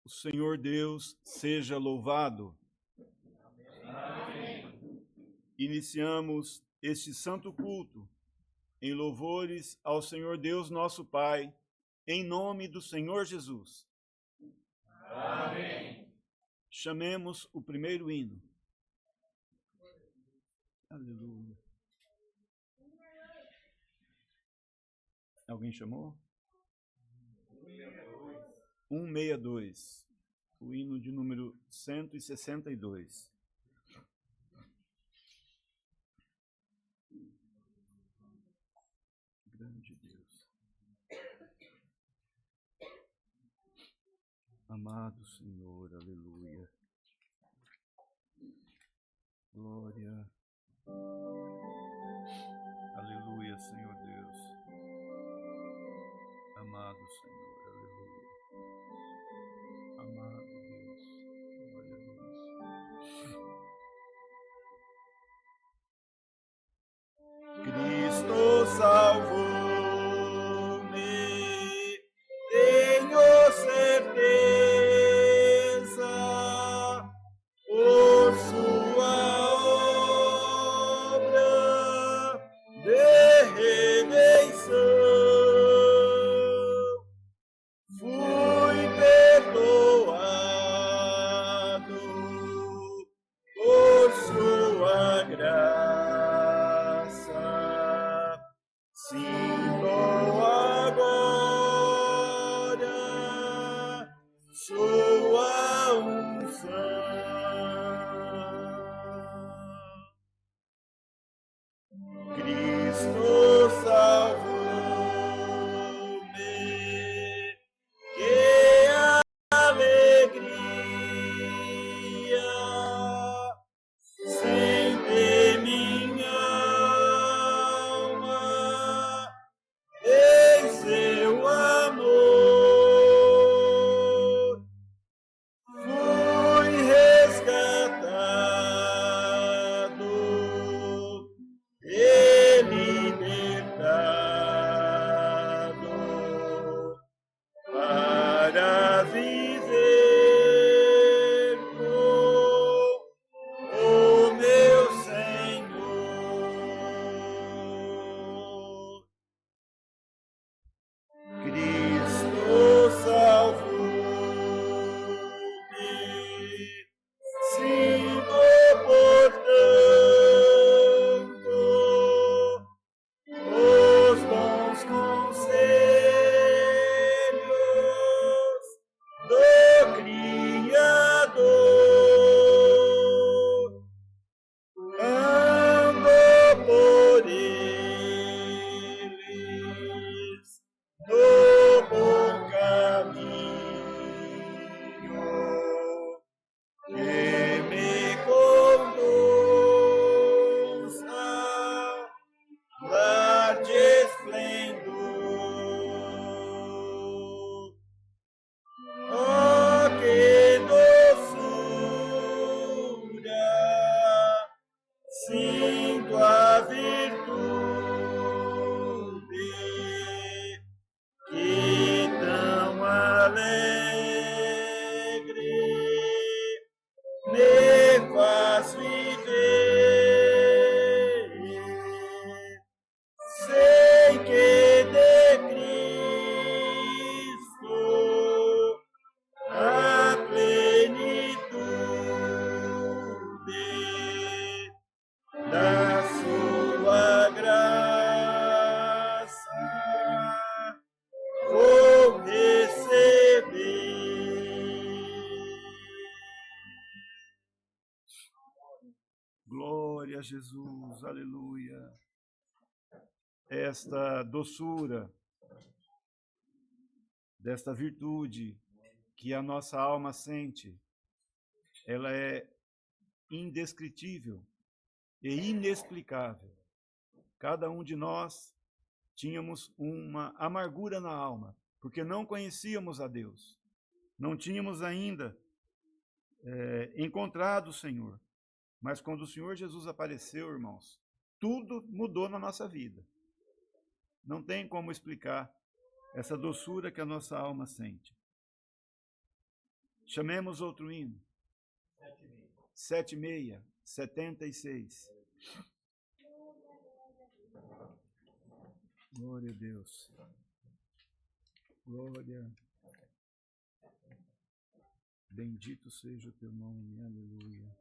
O Senhor Deus seja louvado. Amém. Iniciamos este santo culto em louvores ao Senhor Deus nosso Pai, em nome do Senhor Jesus. Amém. Chamemos o primeiro hino. Aleluia. Alguém chamou? 162. O hino de número 162. Grande Deus. Amado Senhor, aleluia. Glória. Aleluia, Senhor Deus. Amado Senhor, aleluia. Amado Deus, glória a Deus. Cristo salvou-me, tenho certeza, por sua obra de redenção. Fui perdoado por sua graça. Sinto agora sua unção. Cristo salvou-me, que alegria sente minha alma em seu amor. Fui resgatado e libertado para viver com o meu Senhor. Cristo salvou-me, sigo portanto os bons conselhos do Criador. Ando por eles no bom caminho, que me conduz ao lar de esplendor. Oh, que doçura! Sinto a virtude que tão alegre me faz viver. Sei que de Cristo a plenitude da sua graça vou receber. Glória a Jesus, aleluia. Esta doçura, desta virtude que a nossa alma sente, ela é indescritível e inexplicável. Cada um de nós tínhamos uma amargura na alma, porque não conhecíamos a Deus. Não tínhamos ainda encontrado o Senhor. Mas quando o Senhor Jesus apareceu, irmãos, tudo mudou na nossa vida. Não tem como explicar essa doçura que a nossa alma sente. Chamemos outro hino. 7,6, 76. Glória a Deus. Glória. Bendito seja o teu nome. Aleluia.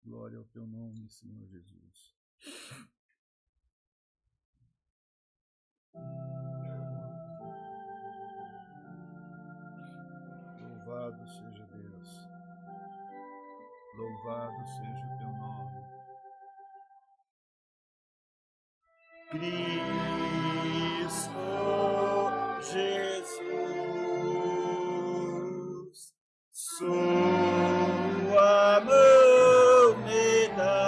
Glória ao teu nome, Senhor Jesus. Louvado seja Deus. Louvado seja o teu nome. Cristo Jesus, sua mão me dá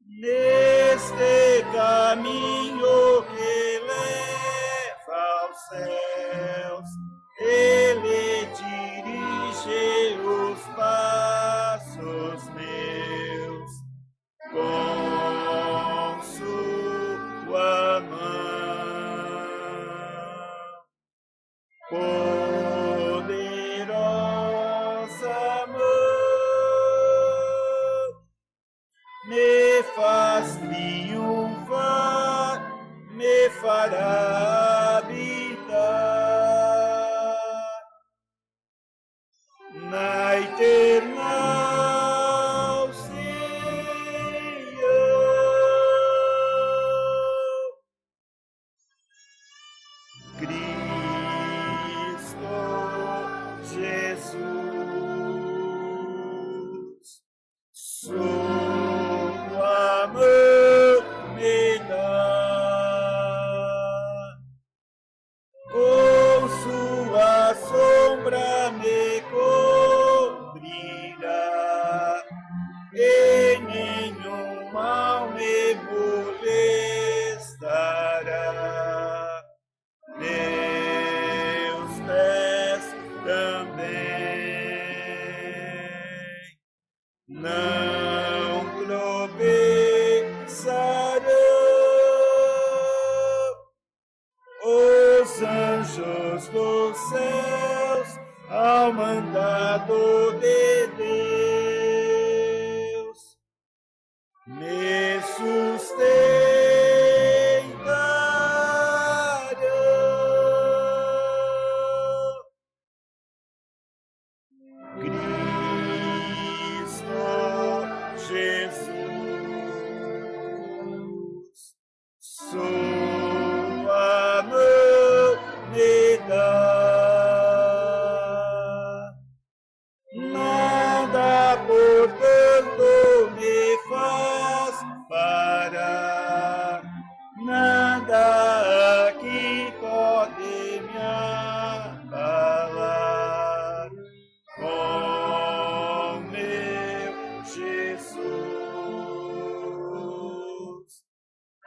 neste caminho que leva aos céus. Ele dirige os passos meus com sua mão poderosa, mão me faz triunfar, me fará habitar na eterna sua mão me dá, com sua sombra me cobrirá, e nenhum mal me molestará. Meus pés também não tropeçarão. Os anjos dos céus, ao mandado de Deus, me sustentarão. Cristo Jesus, sua mão me dá, nada portanto me faz parar, nada aqui pode me abalar. Oh, meu Jesus,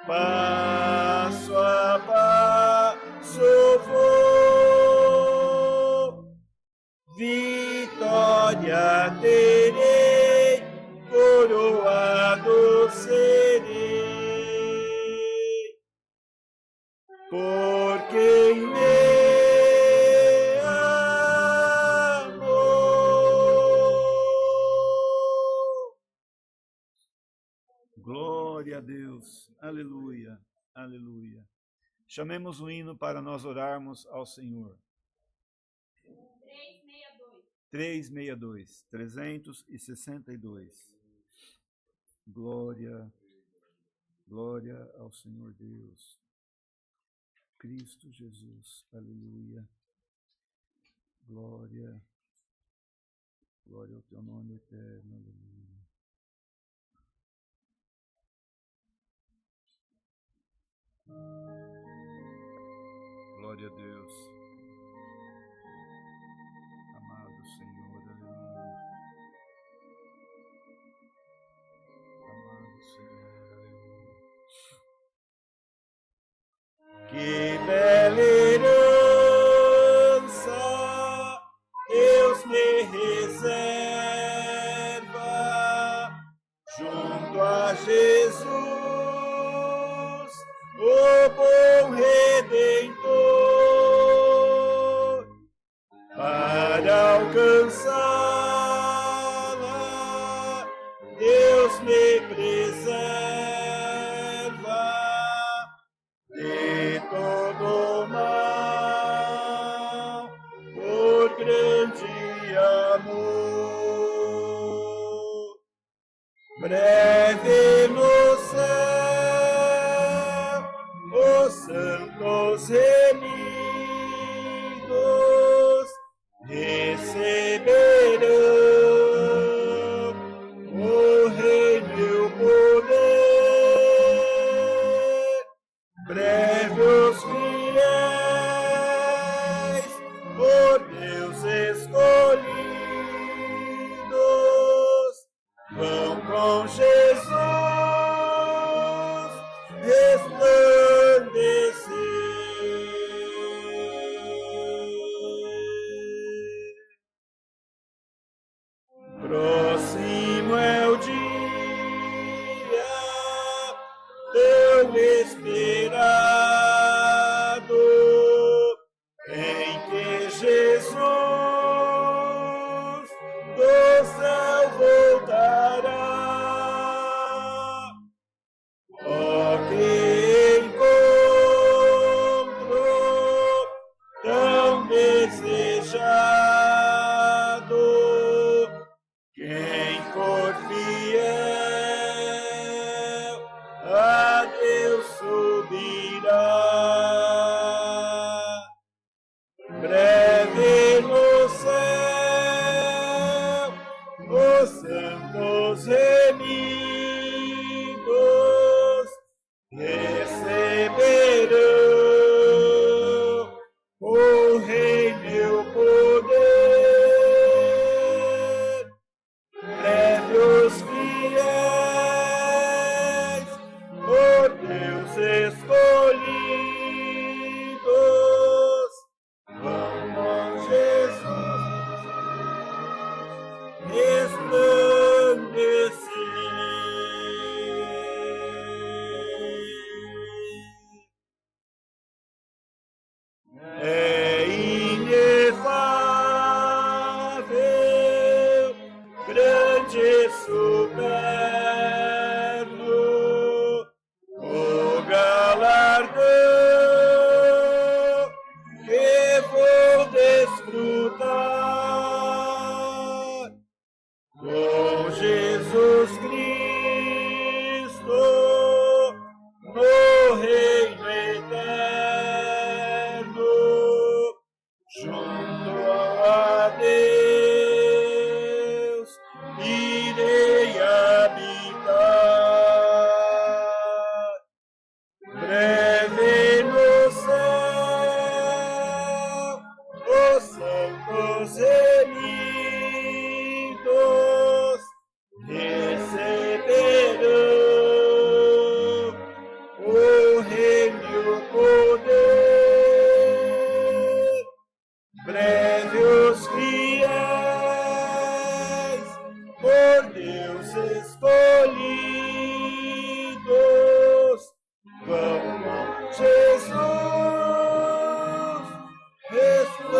passo a passo vou, vitória terei, coroado serei, porque em glória a Deus, aleluia, aleluia. Chamemos o hino para nós orarmos ao Senhor. 362. Glória, glória ao Senhor Deus. Cristo Jesus, aleluia. Glória, glória ao teu nome eterno, aleluia. Glória a Deus. Amado Senhor, aleluia. Amado Senhor, aleluia. Que bela herança Deus me reserva junto a Jesus, o bom Redentor, para alcançá-la, Deus me preserva de todo mal, por grande amor. Breve no céu, os santos remidos receberão o reino e o poder. Breve os fiéis, por Deus escolhidos, vão com Jesus resplandecer. Próximo é o dia tão esperado, em que Jesus do céu voltará. Oh, que encontro tão desejado! Quem for fiel a Deus subirá. Breve no céu, os santos remidos receberão o reino e o poder. Breve os fiéis, por Deus escolhidos, vão com Jesus resplandecer. É inefável, grande e superno, o galardão que vou desfrutar com Jesus Cristo no reino eterno, junto a Deus irei habitar. Breve no céu, os santos remidos receberão o reino e o poder. Breve os fiéis, por Deus escolhidos, vão com Jesus resplandecer.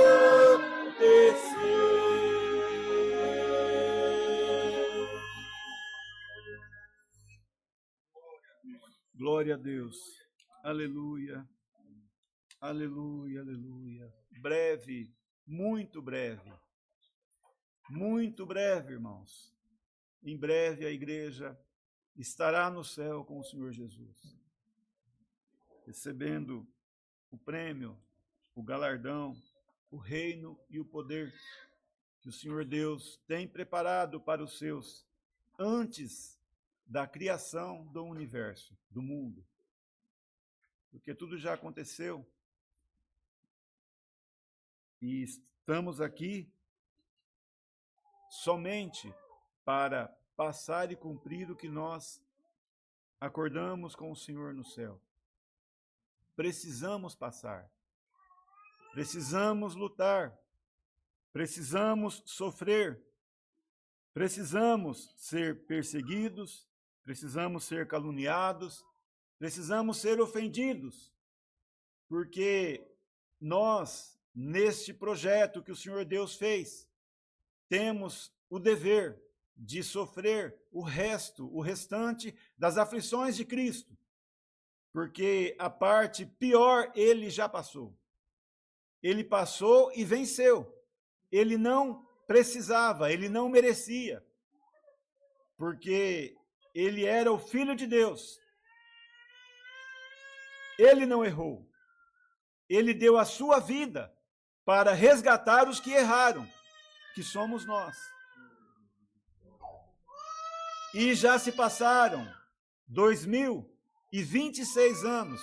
Glória a Deus. Aleluia. Aleluia, aleluia. Breve, muito breve. Muito breve, irmãos. Em breve a igreja estará no céu com o Senhor Jesus, recebendo o prêmio, o galardão, o reino e o poder que o Senhor Deus tem preparado para os seus antes da criação do universo, do mundo. Porque tudo já aconteceu. E estamos aqui somente para passar e cumprir o que nós acordamos com o Senhor no céu. Precisamos passar. Precisamos lutar. Precisamos sofrer. Precisamos ser perseguidos precisamos ser caluniados, precisamos ser ofendidos, porque nós, neste projeto que o Senhor Deus fez, temos o dever de sofrer o restante das aflições de Cristo, porque a parte pior ele já passou. Ele passou e venceu. Ele não precisava, ele não merecia, porque ele era o Filho de Deus. Ele não errou. Ele deu a sua vida para resgatar os que erraram, que somos nós. E já se passaram 2026 anos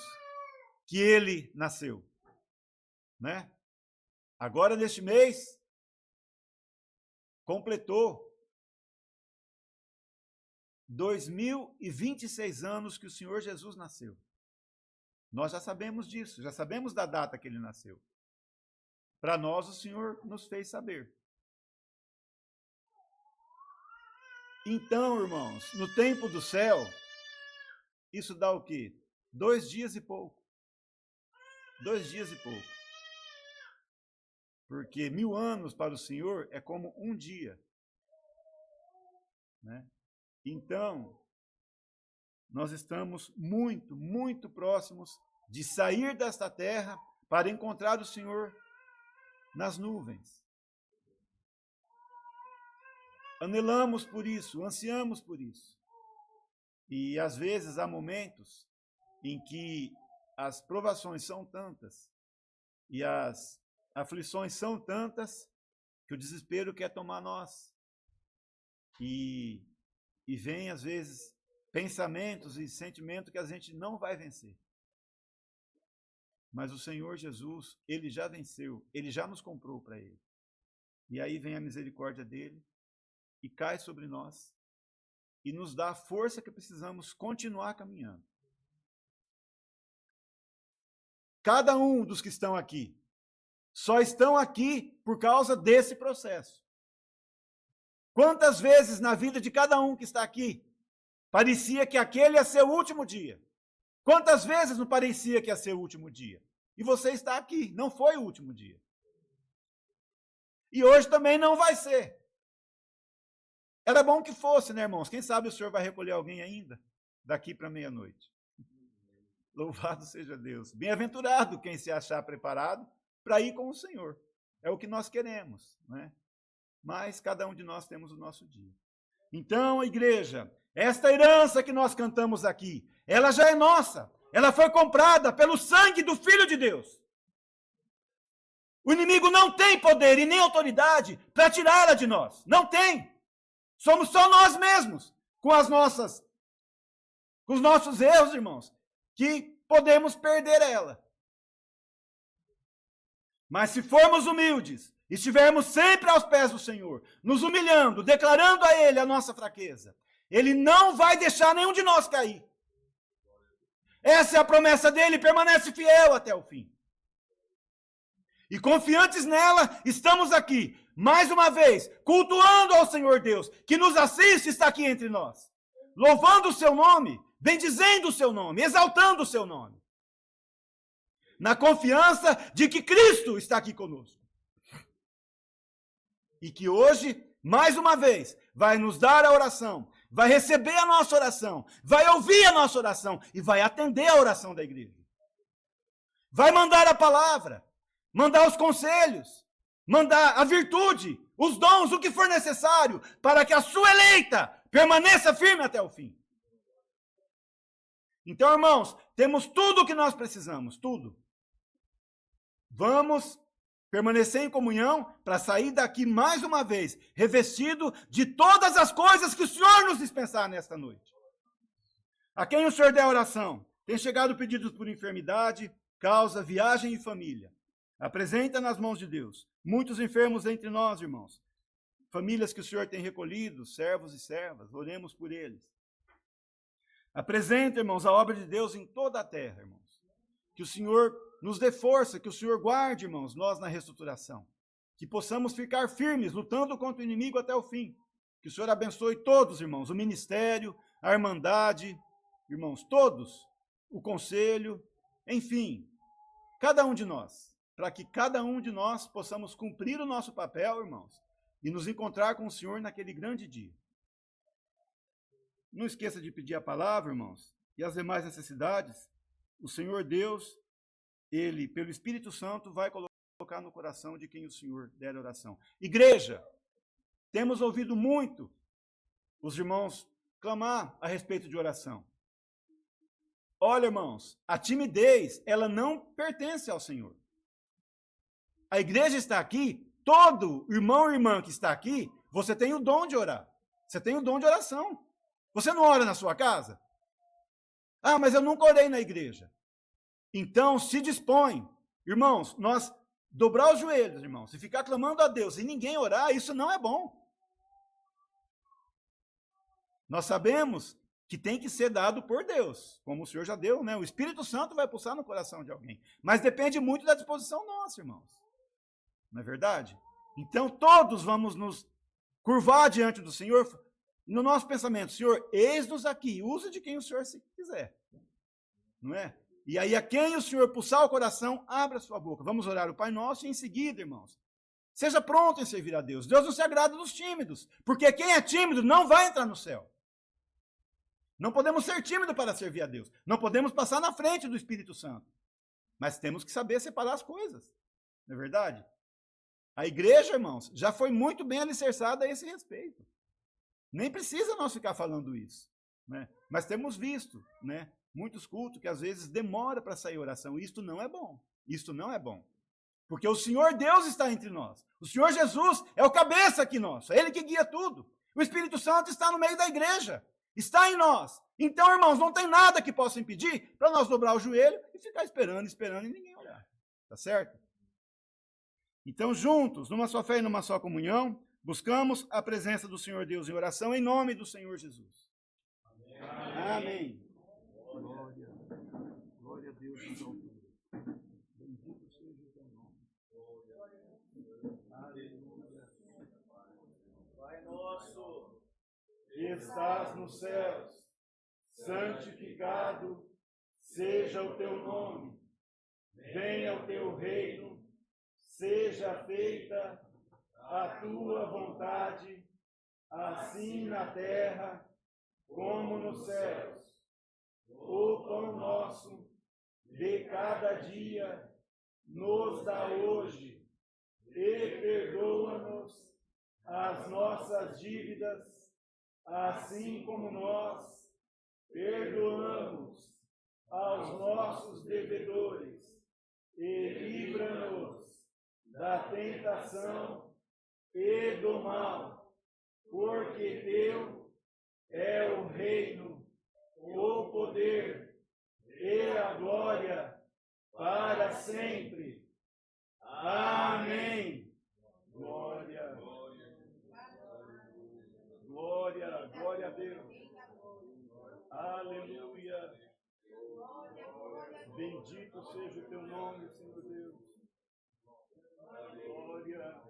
que ele nasceu, né? Agora, neste mês, completou 2026 anos que o Senhor Jesus nasceu. Nós já sabemos disso, já sabemos da data que ele nasceu. Para nós, o Senhor nos fez saber. Então, irmãos, no tempo do céu, isso dá o quê? 2 dias e pouco. 2 dias e pouco. Porque 1000 anos para o Senhor é como um dia, né? Então, nós estamos muito, muito próximos de sair desta terra para encontrar o Senhor nas nuvens. Anelamos por isso, ansiamos por isso. E às vezes há momentos em que as provações são tantas e as aflições são tantas que o desespero quer tomar nós. E vem, às vezes, pensamentos e sentimentos que a gente não vai vencer. Mas o Senhor Jesus, ele já venceu, ele já nos comprou para ele. E aí vem a misericórdia dele e cai sobre nós e nos dá a força que precisamos continuar caminhando. Cada um dos que estão aqui só estão aqui por causa desse processo. Quantas vezes na vida de cada um que está aqui parecia que aquele ia ser o último dia? Quantas vezes não parecia que ia ser o último dia? E você está aqui, não foi o último dia. E hoje também não vai ser. Era bom que fosse, né, irmãos? Quem sabe o Senhor vai recolher alguém ainda daqui para meia-noite. Louvado seja Deus. Bem-aventurado quem se achar preparado para ir com o Senhor. É o que nós queremos, né? Mas cada um de nós temos o nosso dia. Então, igreja, esta herança que nós cantamos aqui, ela já é nossa. Ela foi comprada pelo sangue do Filho de Deus. O inimigo não tem poder e nem autoridade para tirá-la de nós. Não tem. Somos só nós mesmos, com os nossos erros, irmãos, que podemos perder ela. Mas se formos humildes, estivermos sempre aos pés do Senhor, nos humilhando, declarando a Ele a nossa fraqueza, Ele não vai deixar nenhum de nós cair. Essa é a promessa dele, permanece fiel até o fim. E confiantes nela, estamos aqui, mais uma vez, cultuando ao Senhor Deus, que nos assiste e está aqui entre nós, louvando o seu nome, bendizendo o seu nome, exaltando o seu nome, na confiança de que Cristo está aqui conosco. E que hoje, mais uma vez, vai nos dar a oração, vai receber a nossa oração, vai ouvir a nossa oração e vai atender a oração da igreja. Vai mandar a palavra, mandar os conselhos, mandar a virtude, os dons, o que for necessário, para que a sua eleita permaneça firme até o fim. Então, irmãos, temos tudo o que nós precisamos, tudo. Vamos permanecer em comunhão para sair daqui mais uma vez, revestido de todas as coisas que o Senhor nos dispensar nesta noite. A quem o Senhor der oração, tem chegado pedidos por enfermidade, causa, viagem e família. Apresenta nas mãos de Deus. Muitos enfermos entre nós, irmãos. Famílias que o Senhor tem recolhido, servos e servas, oremos por eles. Apresenta, irmãos, a obra de Deus em toda a terra, irmãos. Que o Senhor nos dê força, que o Senhor guarde, irmãos, nós na reestruturação. Que possamos ficar firmes, lutando contra o inimigo até o fim. Que o Senhor abençoe todos, irmãos, o ministério, a irmandade, irmãos, todos, o conselho, enfim, cada um de nós, para que cada um de nós possamos cumprir o nosso papel, irmãos, e nos encontrar com o Senhor naquele grande dia. Não esqueça de pedir a palavra, irmãos, e as demais necessidades, o Senhor Deus, Ele, pelo Espírito Santo, vai colocar no coração de quem o Senhor der a oração. Igreja, temos ouvido muito os irmãos clamar a respeito de oração. Olha, irmãos, a timidez, ela não pertence ao Senhor. A igreja está aqui, todo irmão e irmã que está aqui, você tem o dom de orar. Você tem o dom de oração. Você não ora na sua casa? Ah, mas eu nunca orei na igreja. Então, se dispõe. Irmãos, nós dobrar os joelhos, irmãos, e ficar clamando a Deus e ninguém orar, isso não é bom. Nós sabemos que tem que ser dado por Deus, como o Senhor já deu, né? O Espírito Santo vai pulsar no coração de alguém. Mas depende muito da disposição nossa, irmãos. Não é verdade? Então, todos vamos nos curvar diante do Senhor, no nosso pensamento, Senhor, eis-nos aqui, usa de quem o Senhor se quiser. Não é? E aí, a quem o Senhor pulsar o coração, abra a sua boca. Vamos orar o Pai Nosso e em seguida, irmãos, seja pronto em servir a Deus. Deus não se agrada dos tímidos, porque quem é tímido não vai entrar no céu. Não podemos ser tímidos para servir a Deus. Não podemos passar na frente do Espírito Santo. Mas temos que saber separar as coisas. Não é verdade? A igreja, irmãos, já foi muito bem alicerçada a esse respeito. Nem precisa nós ficar falando isso. Né? Mas temos visto, né, muitos cultos que às vezes demora para sair oração. Isto não é bom. Isto não é bom. Porque o Senhor Deus está entre nós. O Senhor Jesus é o cabeça aqui nosso. É Ele que guia tudo. O Espírito Santo está no meio da igreja. Está em nós. Então, irmãos, não tem nada que possa impedir para nós dobrar o joelho e ficar esperando e ninguém olhar. Tá certo? Então, juntos, numa só fé e numa só comunhão, buscamos a presença do Senhor Deus em oração em nome do Senhor Jesus. Amém. Amém. Glória. Glória a Deus. Bendito seja o teu nome. Aleluia. Pai nosso, que estás nos céus, santificado seja o teu nome. Venha o teu reino, seja feita a tua vontade, assim na terra como nos céus. O pão nosso de cada dia nos dá hoje, e perdoa-nos as nossas dívidas, assim como nós perdoamos aos nossos devedores, e livra-nos da tentação e do mal, porque teu é o reino, o poder e a glória para sempre. Amém. Glória. Glória, glória a Deus. Aleluia. Bendito seja o teu nome, Senhor Deus. Glória,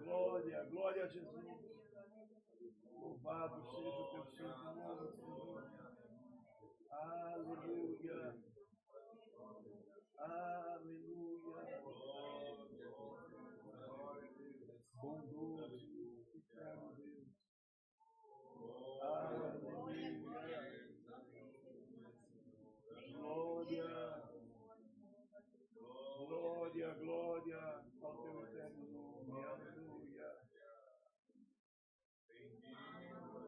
glória, glória a Jesus. Louvado seja o teu santo nome, Senhor. Aleluia. Aleluia. Bondoso, eterno Deus. Aleluia. Glória. Glória, glória ao teu eterno nome. Aleluia.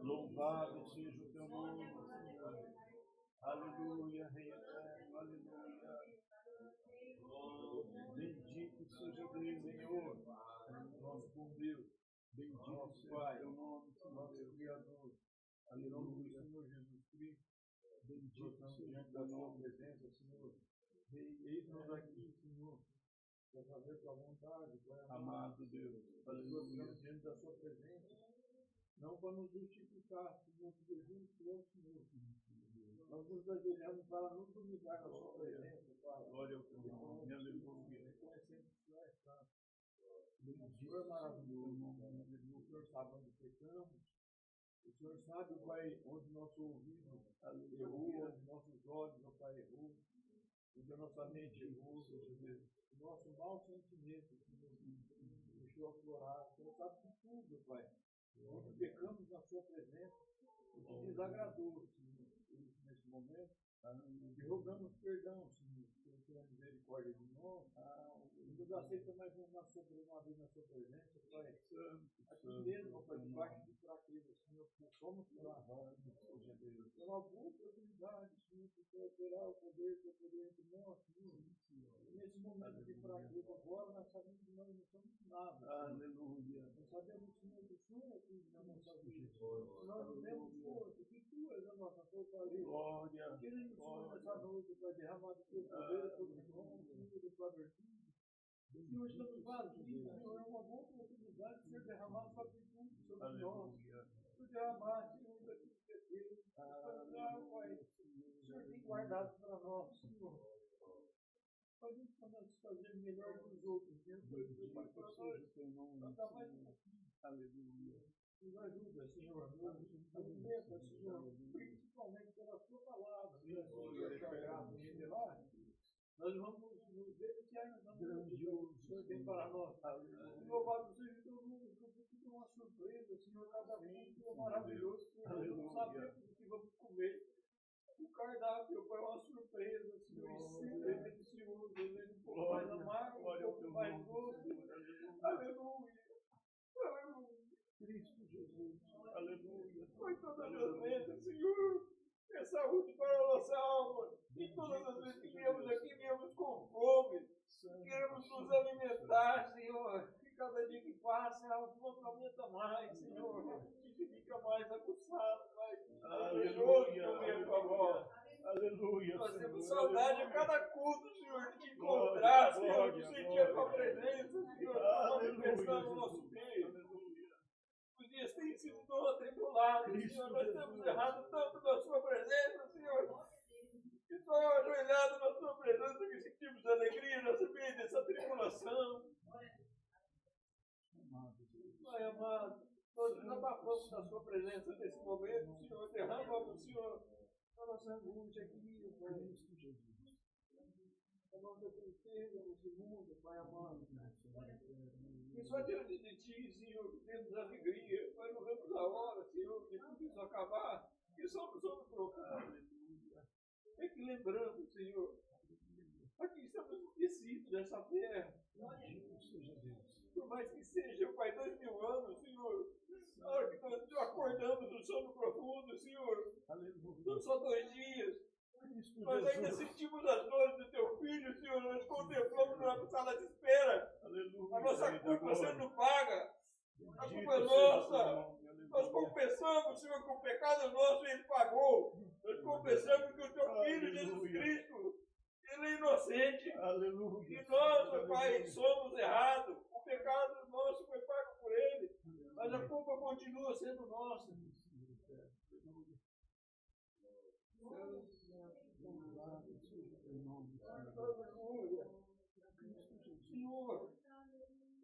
Louvado seja o teu nome, Senhor. Aleluia, Rei eterno. Aleluia. Bendito seja Deus, Senhor. Nosso bom Deus. Bendito seja o teu nome, Senhor Deus. Criador. Aleluia, Senhor Jesus Cristo. Bendito seja o teu nome, presença, Senhor. Eis-nos aqui, Senhor, para fazer tua vontade, Pai amado Deus. Aleluia. Diante da sua presença, não para nos justificar, Senhor, porque juntos é o Senhor. Nós nos ajoelhamos para nos humilhar na sua presença, Pai. Glória ao teu nome. Aleluia. Reconhecendo que tu és santo. O Senhor é maravilhoso. O Senhor sabe onde pecamos. O Senhor sabe, Pai, onde nosso ouvido errou, onde nossos olhos, ó Pai, errou, onde a nossa mente errou, o nosso mau sentimento, Senhor, deixou aflorar. O Senhor sabe de tudo, Pai. Onde pecamos na Sua presença, o que desagradou, Senhor, nesse momento. E rogamos perdão, Senhor, pela misericórdia de nós. E nos aceita mais uma vez na Sua presença, Pai. Aqui mesmo, Pai, debaixo de fraqueza, Senhor, porque somos fracos. É uma boa oportunidade, Senhor, para operar o poder entre nós, Senhor. E nesse momento de fraqueza agora, nós sabemos que nós não somos nada. Aleluia. Nós sabemos, Senhor, que o Senhor é tudo na nossa vida. Nós não temos força, que Tu és a nossa fortaleza. Glória. Queremos, Senhor, nessa noite, Pai, derramar do Teu poder sobre nós, Senhor, do Padre. Senhor, estamos vazios, Senhor, é uma boa oportunidade de Senhor derramar Sua virtude sobre nós. Senhor, derramar, Senhor, daquilo que é Deus. Pai, o Senhor tem guardado para nós, Senhor. Faz isso para nós fazer melhor que os outros, Deus. Pai, para nós dar mais um pouquinho. Aleluia. Nos ajuda, Senhor. Nos alimenta, Senhor. Principalmente pela Sua palavra. Senhor, a Sua graça revelar. Nós vamos nos deliciar nas nossas vidas. O Senhor tem para nós. Louvado seja o Teu nome, porque tudo é uma surpresa, Senhor. Cada vídeo é maravilhoso. Nós não sabemos o que vamos comer. O cardápio foi uma surpresa, Senhor. E sempre é delicioso. Ele é um pouco mais amargo, um pouco mais doce. Aleluia. Aleluia. Cristo Jesus. Aleluia. Foi todas as vezes, Senhor. É saúde para a nossa alma. E todas as vezes que viemos aqui, viemos com fome. Queremos nos alimentar, Senhor. E cada dia que passa, a fome aumenta mais, Senhor. A gente fica mais aguçado, mais desejoso de ouvir a Tua voz. Aleluia. Nós temos saudade a cada culto, Senhor, de Te encontrar, Senhor, de sentir a Tua presença, Senhor, Tua manifestação no nosso meio. Os dias têm sido tão atribulados, Senhor. Nós temos errado tanto na Sua presença, Senhor. E só ajoelhado na Sua presença que sentimos alegria nessa meio dessa tribulação. Pai amado, nós desabafamos da Sua presença nesse momento, Senhor. Derrama, Senhor, a nossa angústia aqui, Pai. Cristo Jesus. A nossa tristeza nesse mundo, Pai amado. E só diante de Ti, Senhor, que temos alegria. Nós não vemos a hora, Senhor, de tudo isso acabar. E somos profundo. É que lembramos, Senhor, aqui estamos esquecidos dessa terra. Por mais que seja, Pai, 2000 anos, Senhor, na hora que nós acordamos do sono profundo, Senhor, não só 2 dias, nós ainda sentimos as dores do Teu Filho, Senhor, nós contemplamos na sala de espera, a nossa culpa sendo paga, a culpa é nossa. Nós confessamos, Senhor, que o pecado nosso Ele pagou. Nós confessamos que o Teu Filho, Jesus Cristo, Ele é inocente. Aleluia. E nós, Pai, somos errados. O pecado nosso foi pago por Ele. Mas a culpa continua sendo nossa. Aleluia. Senhor,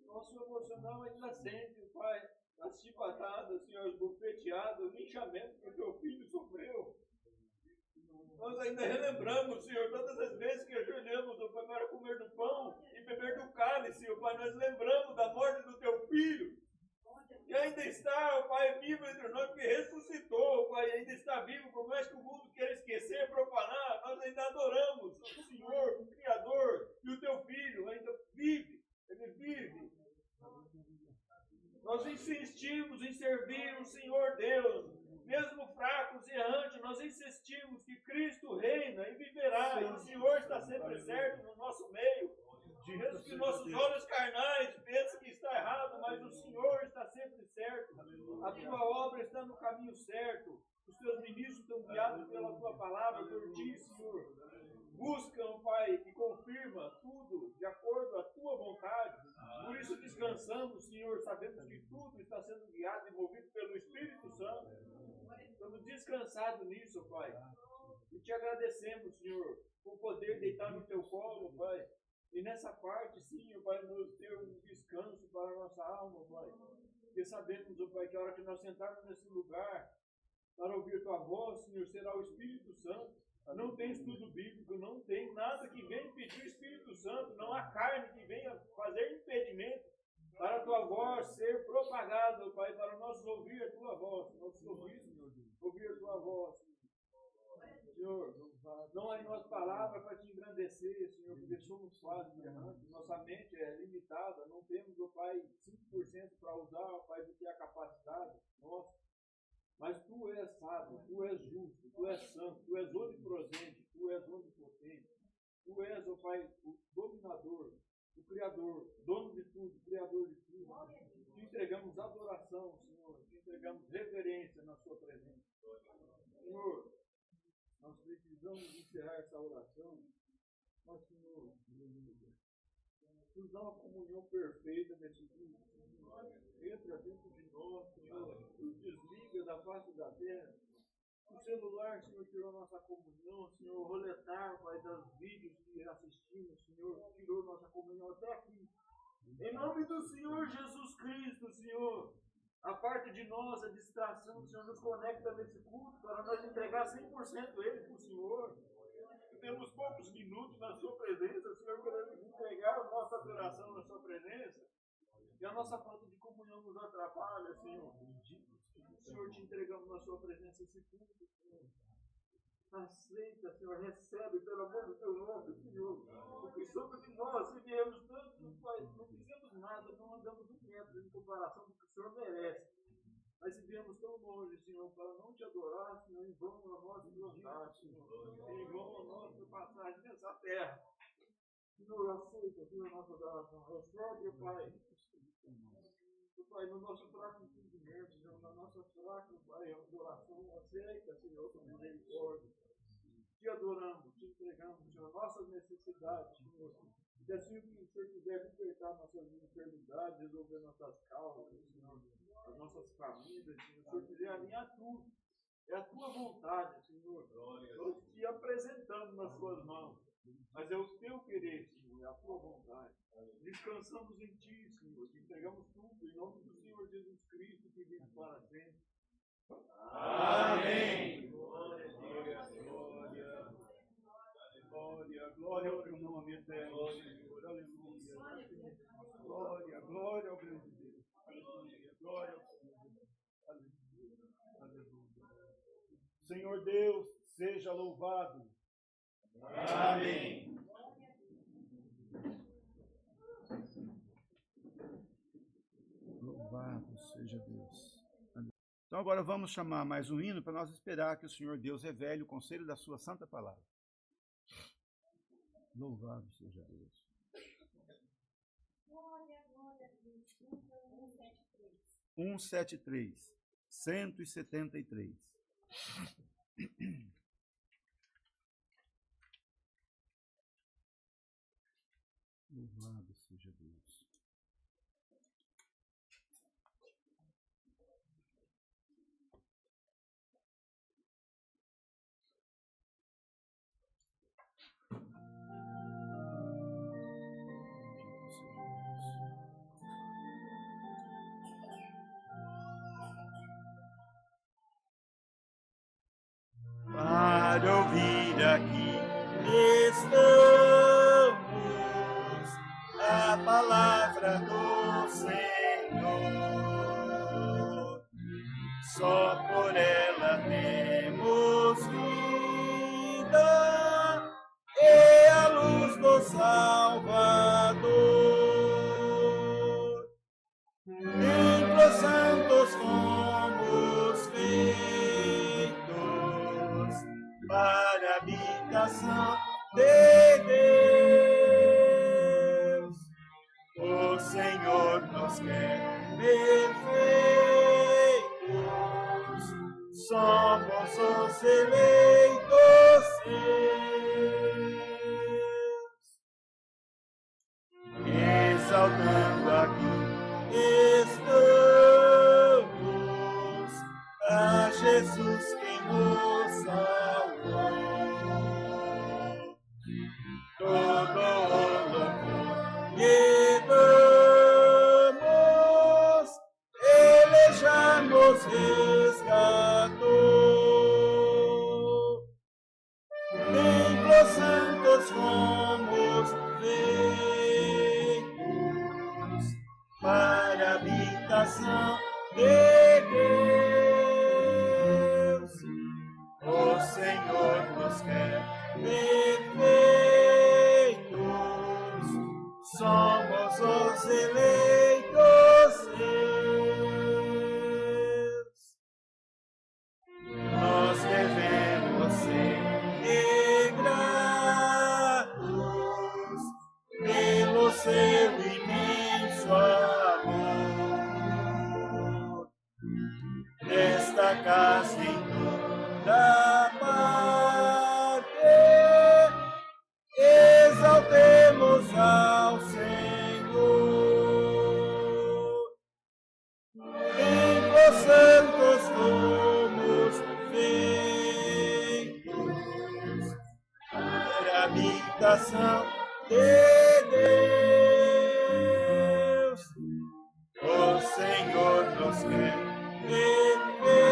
nosso emocional ainda sente, Pai, as chibatadas, Senhor, esbofeteadas, o linchamento que o Teu Filho sofreu. Nós ainda relembramos, Senhor, todas as vezes que ajoelhamos, Pai, para comer do pão e beber do cálice, Senhor, Pai, nós lembramos da morte do Teu Filho. E ainda está, Pai, vivo entre nós, porque ressuscitou, Pai, ainda está vivo, por mais que o mundo queira esquecer, profanar, nós ainda adoramos o Senhor, o Criador, e o Teu Filho ainda vive, Ele vive. Nós insistimos em servir o Senhor Deus, mesmo fracos e errantes, nós insistimos que Cristo reina e viverá, e o Senhor está sempre certo no nosso meio. Mesmo que nossos olhos carnais pensem que está errado, mas o Senhor está sempre certo. A Tua obra está no caminho certo. Os Teus ministros estão guiados pela Tua palavra, por Ti, Senhor. Buscam, Pai, e confirma tudo de acordo à Tua vontade. Por isso descansamos, Senhor, sabemos que tudo está sendo guiado e movido pelo Espírito Santo. Estamos descansados nisso, Pai. E Te agradecemos, Senhor, por poder deitar no Teu colo, Pai. E nessa parte, sim, Pai, nos ter um descanso para a nossa alma, Pai. porque sabemos, ó Pai, que a hora que nós sentarmos nesse lugar para ouvir Tua voz, Senhor, será o Espírito Santo. Não tem estudo bíblico, não tem nada que venha impedir o Espírito Santo, não há carne que venha fazer impedimento para a Tua voz ser propagada, ó Pai, para nós ouvir a Tua voz, nossos ouvidos ouvir a Tua voz. Senhor, não há em nós palavra para te engrandecer, Senhor, porque somos falhos e errantes, nossa mente é limitada, não temos, ó Pai, 5% para usar, ó Pai, do que a capacidade nossa. Mas Tu és sábio, Tu és justo, Tu és santo, Tu és onipresente, Tu és onipotente. Tu és, ó Pai, o dominador, o Criador, dono de tudo, Criador de tudo. Te entregamos adoração, Senhor, te entregamos reverência na Sua presença. Senhor, nós precisamos encerrar essa oração, mas, Senhor, nos dá uma comunhão perfeita nesse dia. Entra dentro de nós, Senhor, nos desliga da face da terra. O celular, Senhor, tirou nossa comunhão, Senhor, o roletar, Pai, dos vídeos que assistimos, Senhor, tirou nossa comunhão até aqui. Em nome do Senhor Jesus Cristo, Senhor, a parte de nós, a distração, Senhor, nos conecta nesse culto para nós entregar 100% Ele para o Senhor. Temos poucos minutos na Sua presença, Senhor, queremos entregar a nossa adoração na Sua presença. E a nossa falta de comunhão nos atrapalha, Senhor. Senhor, te entregamos na Sua presença esse culto, Senhor. Aceita, Senhor, recebe pelo amor do Teu nome, Senhor. Porque sobre de nós, se viemos tanto, Pai, não fizemos nada, não andamos um metro em comparação com o que o Senhor merece. Mas se viemos tão longe, Senhor, para não te adorar, Senhor, em vão a nossa vontade, Senhor. Em vão a nossa passagem nessa terra. Senhor, aceita, Senhor, a nossa adoração. Recebe, Pai. Pai, no nosso fraco entendimento, Senhor, na nossa fraca, Pai, adoração, aceita, Senhor, com misericórdia. Te adoramos, te entregamos, Senhor, nossas necessidades, Senhor. E assim o Senhor quiser libertar nossas enfermidades, resolver nossas causas, Senhor, as nossas famílias, Senhor, o Senhor quiser alinhar tudo. É a Tua vontade, Senhor. Nós te apresentamos nas Tuas mãos. Mas é o Teu querer, Senhor, é a Tua vontade. Descansamos em Ti, Senhor. Te entregamos tudo em nome do Senhor Jesus Cristo, que vive para sempre. Amém. Glória, glória. Glória, glória ao Teu nome eterno, Senhor. Aleluia. Glória, glória ao grande Deus. Aleluia. Glória ao Senhor. Aleluia. Aleluia. Senhor Deus, seja louvado. Amém. Louvado seja Deus. Então agora vamos chamar mais um hino para nós esperar que o Senhor Deus revele o conselho da Sua santa palavra. Louvado seja Deus. Glória, glória a Deus. 173. 173. Louvado seja Deus. Para ouvir aqui estamos a palavra do Senhor. Só por ela temos vida e a luz do Salvador. Entre os santos fomos feitos para a habitação de Deus. O Senhor nos quer perfeitos, somos os eleitos seus. Exaltando aqui estamos a Jesus que nos salvou. Todo louvor lhe damos, templos santos fomos feitos para a habitação de Deus. O Senhor nos quer perfeitos, somos os eleitos seus. Nós devemos ser gratos pelo seu imenso amor. Esta casa em toda parte, exaltemos ao Senhor. Templos santos fomos feitos para a habitação de Deus. O Senhor nos quer perfeitos,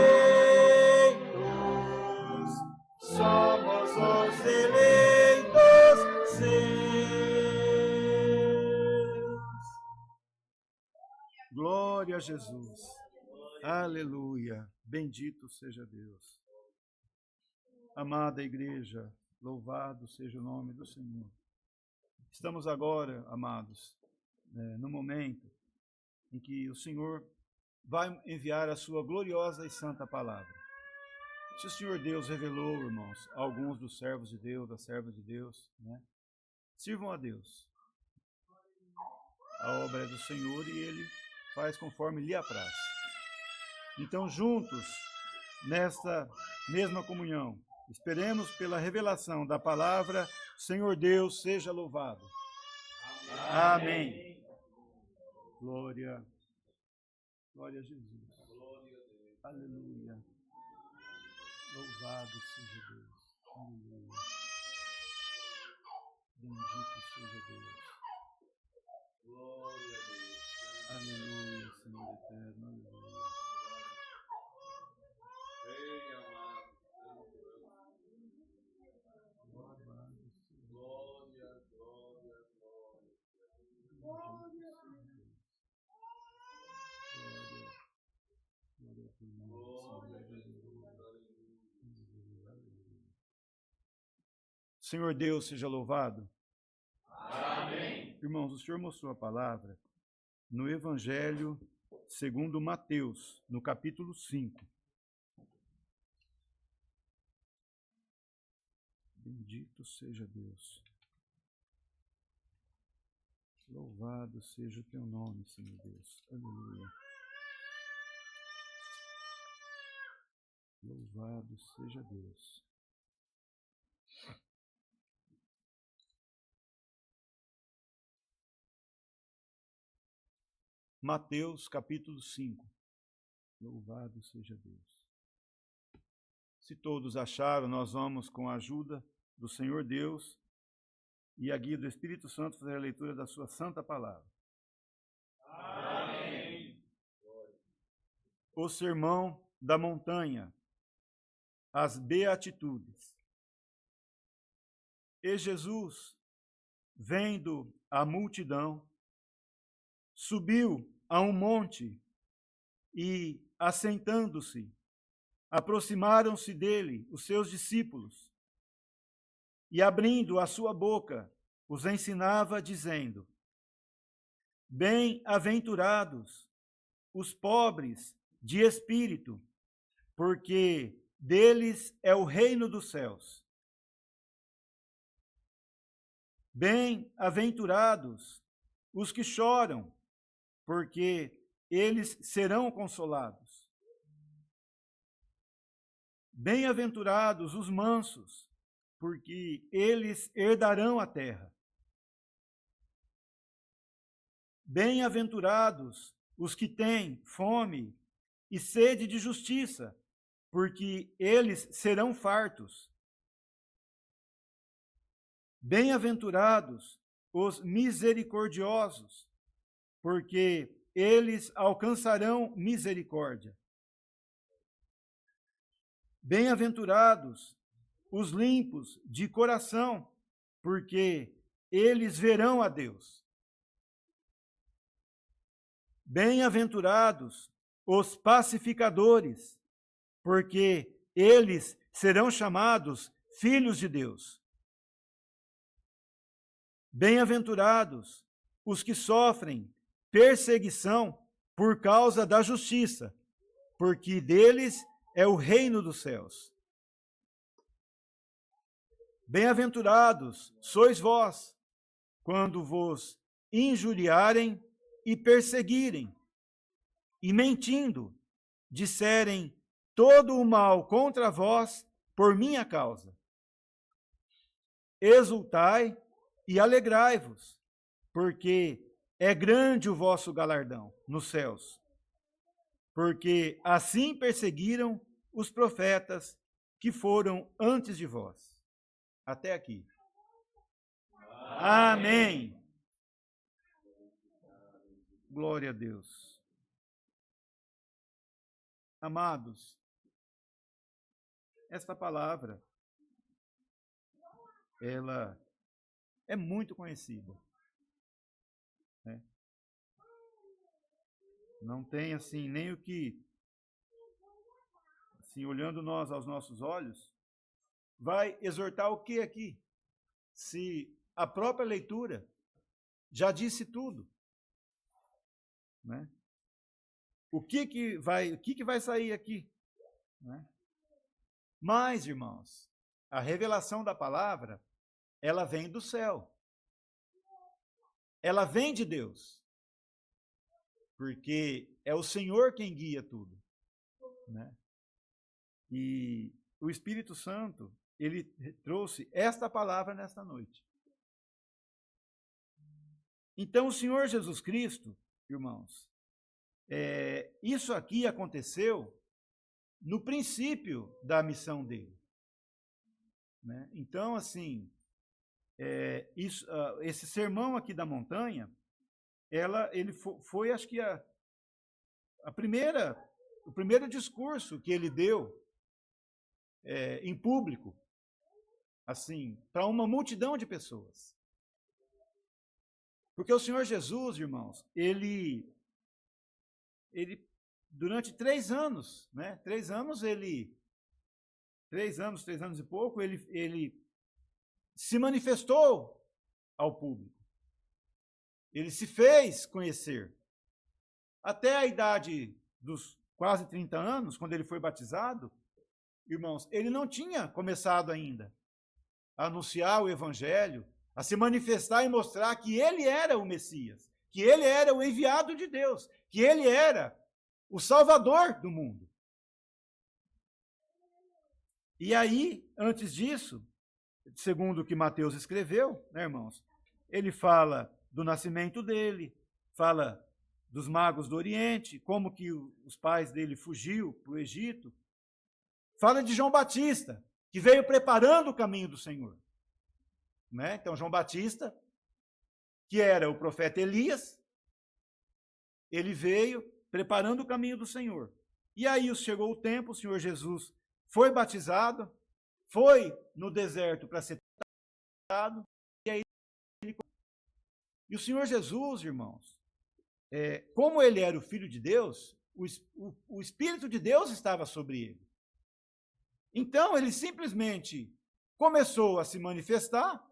somos os eleitos seus. Glória a Jesus. Aleluia. Bendito seja Deus. Amada igreja, louvado seja o nome do Senhor. Estamos agora, amados, no momento em que o Senhor vai enviar a sua gloriosa e santa palavra. Se o Senhor Deus revelou, irmãos, a alguns dos servos de Deus, das servas de Deus, sirvam a Deus. A obra é do Senhor e Ele faz conforme lhe apraz. Então, juntos, nesta mesma comunhão, esperemos pela revelação da palavra. Senhor Deus, seja louvado. Amém. Glória a Jesus. Aleluia. Louvado seja Deus. Aleluia. Bendito seja Deus. Glória a Deus. Aleluia, Senhor eterno. Aleluia. Senhor Deus, seja louvado. Amém. Irmãos, o Senhor mostrou a palavra no Evangelho segundo Mateus, no capítulo 5. Bendito seja Deus. Louvado seja o teu nome, Senhor Deus. Aleluia. Louvado seja Deus. Mateus capítulo 5. Louvado seja Deus. Se todos acharam, nós vamos, com a ajuda do Senhor Deus e a guia do Espírito Santo, fazer a leitura da sua santa palavra. Amém. O sermão da montanha, as beatitudes. E Jesus, vendo a multidão, subiu a um monte e, assentando-se, aproximaram-se dele os seus discípulos e, abrindo a sua boca, os ensinava, dizendo: Bem-aventurados os pobres de espírito, porque deles é o reino dos céus. Bem-aventurados os que choram, porque eles serão consolados. Bem-aventurados os mansos, porque eles herdarão a terra. Bem-aventurados os que têm fome e sede de justiça, porque eles serão fartos. Bem-aventurados os misericordiosos, porque eles alcançarão misericórdia. Bem-aventurados os limpos de coração, porque eles verão a Deus. Bem-aventurados os pacificadores, porque eles serão chamados filhos de Deus. Bem-aventurados os que sofrem perseguição por causa da justiça, porque deles é o reino dos céus. Bem-aventurados sois vós, quando vos injuriarem e perseguirem, e mentindo, disserem todo o mal contra vós por minha causa. Exultai e alegrai-vos, porque é grande o vosso galardão nos céus, porque assim perseguiram os profetas que foram antes de vós. Até aqui. Amém. Glória a Deus. Amados, esta palavra, ela é muito conhecida. Né? Não tem assim nem o que, assim, olhando nós aos nossos olhos, vai exortar o que aqui? Se a própria leitura já disse tudo. Né? O que vai sair aqui? Né? Mas, irmãos, a revelação da palavra, ela vem do céu. Ela vem de Deus. Porque é o Senhor quem guia tudo. Né? E o Espírito Santo, ele trouxe esta palavra nesta noite. Então, o Senhor Jesus Cristo, irmãos, isso aqui aconteceu no princípio da missão dele. Né? Então, assim, esse sermão aqui da montanha, ele foi acho que o primeiro discurso que ele deu em público, assim, para uma multidão de pessoas. Porque o Senhor Jesus, irmãos, ele durante 3 anos, né? 3 anos e pouco, ele se manifestou ao público. Ele se fez conhecer. Até a idade dos quase 30 anos, quando ele foi batizado, irmãos, ele não tinha começado ainda a anunciar o evangelho, a se manifestar e mostrar que ele era o Messias, que ele era o enviado de Deus, que ele era o Salvador do mundo. E aí, antes disso, segundo o que Mateus escreveu, né, irmãos, ele fala do nascimento dele, fala dos magos do Oriente, como que os pais dele fugiu para o Egito, fala de João Batista, que veio preparando o caminho do Senhor. Né? Então, João Batista, que era o profeta Elias, ele veio preparando o caminho do Senhor. E aí chegou o tempo, o Senhor Jesus foi batizado, foi no deserto para ser batizado, e aí e o Senhor Jesus, irmãos, como ele era o Filho de Deus, o Espírito de Deus estava sobre ele. Então, ele simplesmente começou a se manifestar,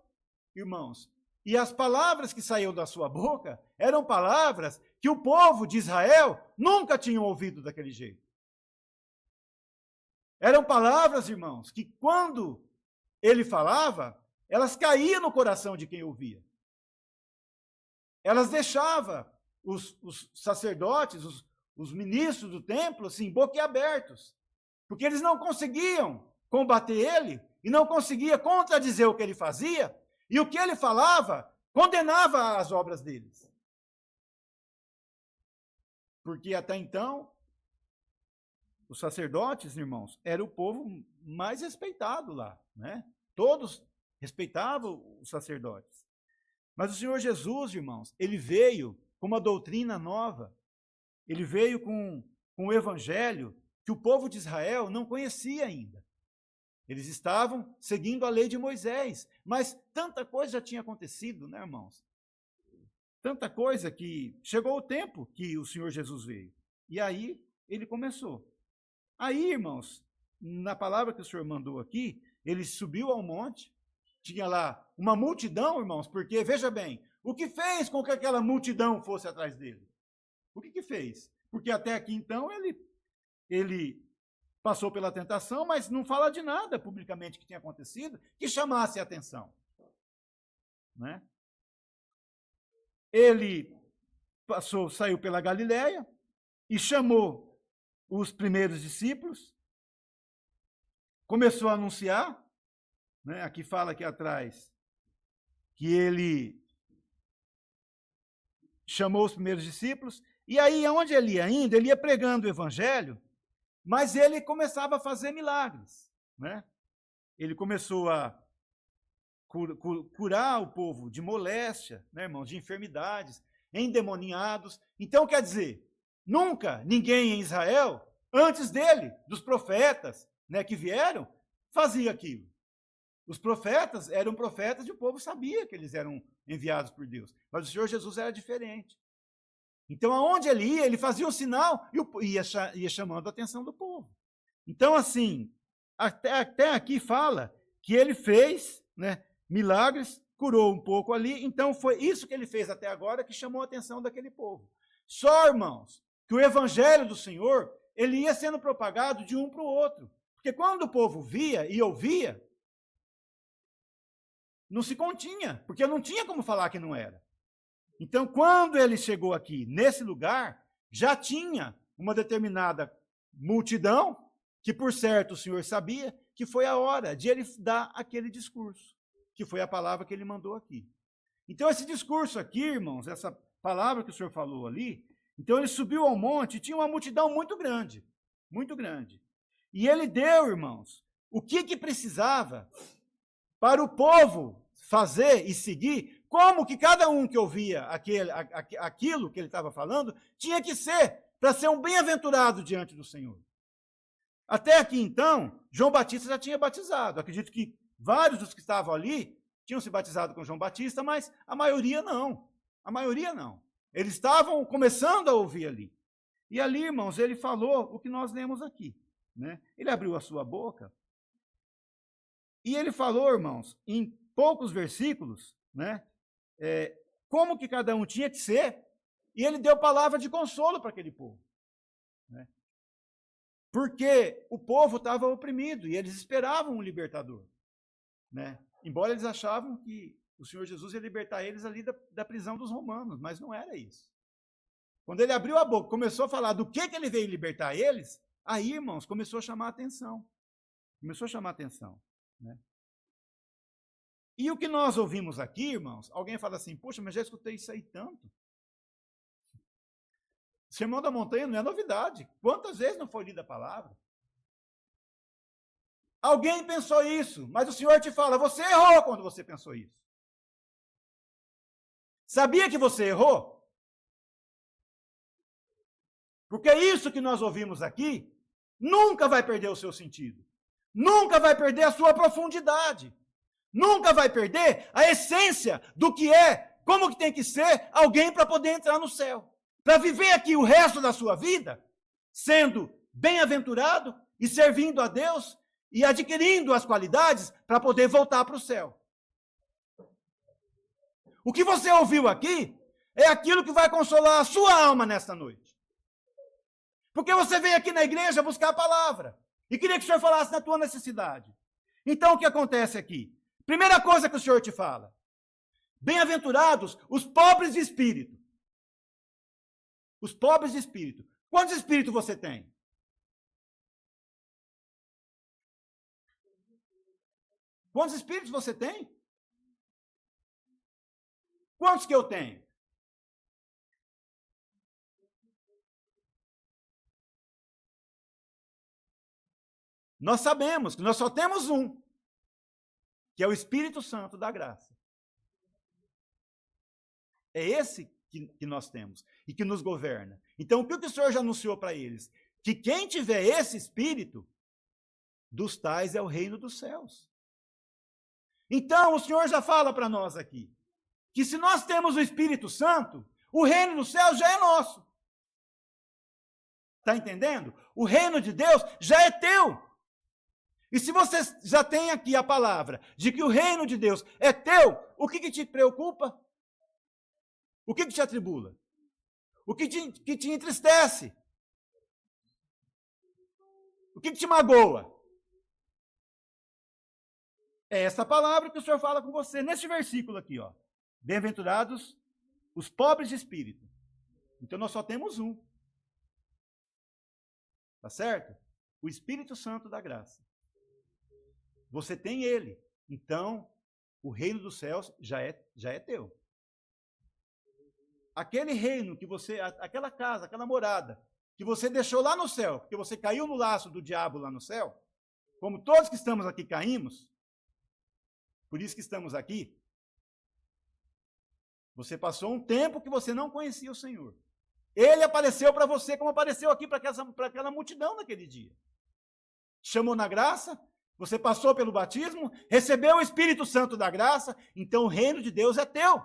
irmãos, e as palavras que saíam da sua boca eram palavras que o povo de Israel nunca tinha ouvido daquele jeito. Eram palavras, irmãos, que quando ele falava, elas caíam no coração de quem ouvia. Elas deixavam os sacerdotes, os ministros do templo, assim, boquiabertos, porque eles não conseguiam combater ele e não conseguiam contradizer o que ele fazia, e o que ele falava condenava as obras deles. Porque até então, os sacerdotes, irmãos, era o povo mais respeitado lá, né? Todos respeitavam os sacerdotes. Mas o Senhor Jesus, irmãos, ele veio com uma doutrina nova. Ele veio com o evangelho que o povo de Israel não conhecia ainda. Eles estavam seguindo a lei de Moisés, mas tanta coisa já tinha acontecido, né, irmãos? Tanta coisa que chegou o tempo que o Senhor Jesus veio. E aí ele começou. Aí, irmãos, na palavra que o Senhor mandou aqui, ele subiu ao monte, tinha lá uma multidão, irmãos, porque, veja bem, o que fez com que aquela multidão fosse atrás dele? O que fez? Porque até aqui, então, ele passou pela tentação, mas não fala de nada publicamente que tinha acontecido que chamasse a atenção. Né? Ele saiu pela Galileia e chamou os primeiros discípulos, começou a anunciar, né? Aqui fala aqui atrás que ele chamou os primeiros discípulos, e aí, aonde ele ia indo, ele ia pregando o evangelho, mas ele começava a fazer milagres. Né? Ele começou a curar o povo de moléstia, né, irmãos, de enfermidades, endemoniados. Então, quer dizer, nunca ninguém em Israel, antes dele, dos profetas, né, que vieram, fazia aquilo. Os profetas eram profetas e o povo sabia que eles eram enviados por Deus. Mas o Senhor Jesus era diferente. Então, aonde ele ia, ele fazia o sinal e ia chamando a atenção do povo. Então, assim, até aqui fala que ele fez, né, milagres, curou um pouco ali. Então, foi isso que ele fez até agora que chamou a atenção daquele povo. Só, irmãos, que o evangelho do Senhor, ele ia sendo propagado de um para o outro. Porque quando o povo via e ouvia, não se continha, porque não tinha como falar que não era. Então, quando ele chegou aqui, nesse lugar, já tinha uma determinada multidão, que por certo o Senhor sabia, que foi a hora de ele dar aquele discurso, que foi a palavra que ele mandou aqui. Então, esse discurso aqui, irmãos, essa palavra que o Senhor falou ali, então ele subiu ao monte e tinha uma multidão muito grande, muito grande. E ele deu, irmãos, o que precisava para o povo fazer e seguir, como que cada um que ouvia aquilo que ele estava falando tinha que ser, para ser um bem-aventurado diante do Senhor. Até aqui, então, João Batista já tinha batizado. Acredito que vários dos que estavam ali tinham se batizado com João Batista, mas a maioria não. A maioria não. Eles estavam começando a ouvir ali. E ali, irmãos, ele falou o que nós lemos aqui. Né? Ele abriu a sua boca e ele falou, irmãos, em poucos versículos, né, como que cada um tinha que ser, e ele deu palavra de consolo para aquele povo. Né? Porque o povo estava oprimido e eles esperavam um libertador. Né? Embora eles achavam que o Senhor Jesus ia libertar eles ali da prisão dos romanos, mas não era isso. Quando ele abriu a boca, começou a falar do que ele veio libertar eles, aí, irmãos, começou a chamar a atenção. Começou a chamar a atenção. Né? E o que nós ouvimos aqui, irmãos, alguém fala assim, poxa, mas já escutei isso aí tanto. Sermão da Montanha não é novidade. Quantas vezes não foi lida a palavra? Alguém pensou isso, mas o Senhor te fala, você errou quando você pensou isso. Sabia que você errou? Porque isso que nós ouvimos aqui nunca vai perder o seu sentido. Nunca vai perder a sua profundidade. Nunca vai perder a essência do que é, como que tem que ser alguém para poder entrar no céu. Para viver aqui o resto da sua vida, sendo bem-aventurado e servindo a Deus e adquirindo as qualidades para poder voltar para o céu. O que você ouviu aqui é aquilo que vai consolar a sua alma nesta noite. Porque você veio aqui na igreja buscar a palavra e queria que o Senhor falasse na tua necessidade. Então, o que acontece aqui? Primeira coisa que o Senhor te fala. Bem-aventurados os pobres de espírito. Os pobres de espírito. Quantos espíritos você tem? Quantos espíritos você tem? Quantos que eu tenho? Nós sabemos que nós só temos um, que é o Espírito Santo da graça. É esse que nós temos e que nos governa. Então, o que o Senhor já anunciou para eles? Que quem tiver esse Espírito dos tais é o reino dos céus. Então, o Senhor já fala para nós aqui, que se nós temos o Espírito Santo, o reino dos céus já é nosso. Está entendendo? O reino de Deus já é teu. E se você já tem aqui a palavra de que o reino de Deus é teu, o que te preocupa? O que te atribula? O que te entristece? O que te magoa? É essa palavra que o Senhor fala com você, nesse versículo aqui, ó. Bem-aventurados os pobres de espírito. Então nós só temos um. Tá certo? O Espírito Santo da graça. Você tem ele. Então, o reino dos céus já é teu. Aquele reino que você, aquela casa, aquela morada, que você deixou lá no céu, porque você caiu no laço do diabo lá no céu, como todos que estamos aqui caímos, por isso que estamos aqui, você passou um tempo que você não conhecia o Senhor. Ele apareceu para você como apareceu aqui para aquela multidão naquele dia. Chamou na graça, você passou pelo batismo, recebeu o Espírito Santo da graça, então o reino de Deus é teu.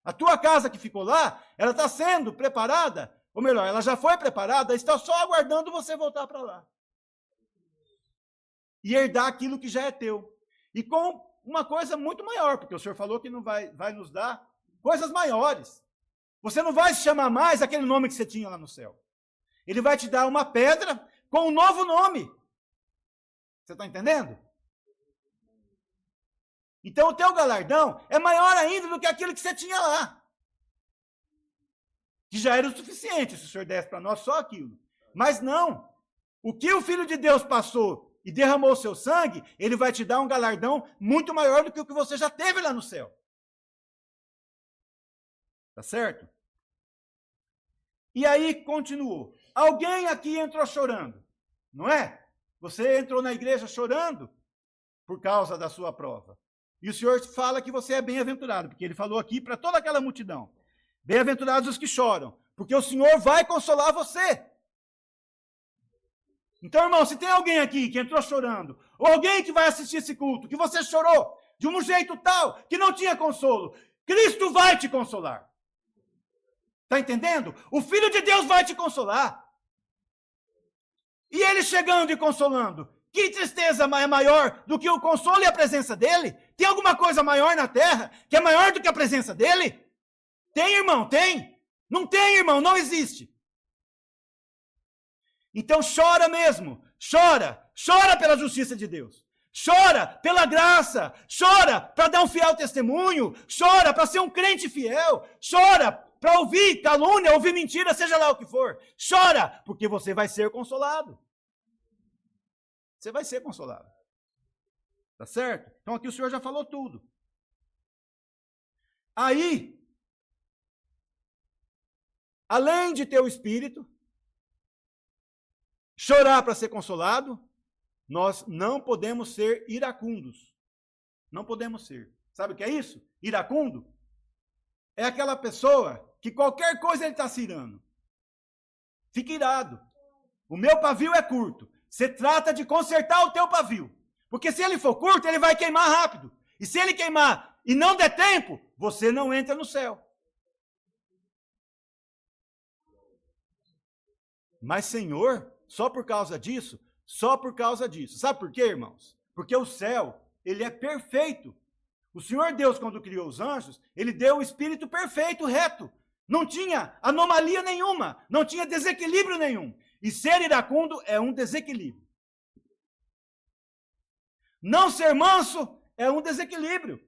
A tua casa que ficou lá, ela está sendo preparada, ou melhor, ela já foi preparada, está só aguardando você voltar para lá. E herdar aquilo que já é teu. E com uma coisa muito maior, porque o Senhor falou que não vai nos dar coisas maiores. Você não vai se chamar mais aquele nome que você tinha lá no céu. Ele vai te dar uma pedra com um novo nome. Você está entendendo? Então o teu galardão é maior ainda do que aquilo que você tinha lá. Que já era o suficiente se o Senhor desse para nós só aquilo. Mas não. O que o Filho de Deus passou e derramou o seu sangue, ele vai te dar um galardão muito maior do que o que você já teve lá no céu. Tá certo? E aí continuou. Alguém aqui entrou chorando, não é? Você entrou na igreja chorando por causa da sua prova. E o Senhor fala que você é bem-aventurado, porque ele falou aqui para toda aquela multidão. Bem-aventurados os que choram, porque o Senhor vai consolar você. Então, irmão, se tem alguém aqui que entrou chorando, ou alguém que vai assistir esse culto, que você chorou de um jeito tal que não tinha consolo, Cristo vai te consolar. Está entendendo? O Filho de Deus vai te consolar. E ele chegando e consolando, que tristeza é maior do que o consolo e a presença dele? Tem alguma coisa maior na terra que é maior do que a presença dele? Tem, irmão? Tem. Não tem, irmão, não existe. Então chora mesmo, chora pela justiça de Deus. Chora pela graça, chora para dar um fiel testemunho, chora para ser um crente fiel, chora para ouvir calúnia, ouvir mentira, seja lá o que for. Chora, porque você vai ser consolado. Você vai ser consolado. Tá certo? Então aqui o Senhor já falou tudo. Aí, além de ter o Espírito, chorar para ser consolado, nós não podemos ser iracundos. Não podemos ser. Sabe o que é isso? Iracundo? É aquela pessoa que qualquer coisa ele está se irando. Fica irado. O meu pavio é curto. Você trata de consertar o teu pavio. Porque se ele for curto, ele vai queimar rápido. E se ele queimar e não der tempo, você não entra no céu. Mas, Senhor, só por causa disso, Sabe por quê, irmãos? Porque o céu, ele é perfeito. O Senhor Deus, quando criou os anjos, ele deu o espírito perfeito, reto. Não tinha anomalia nenhuma, não tinha desequilíbrio nenhum. E ser iracundo é um desequilíbrio. Não ser manso é um desequilíbrio.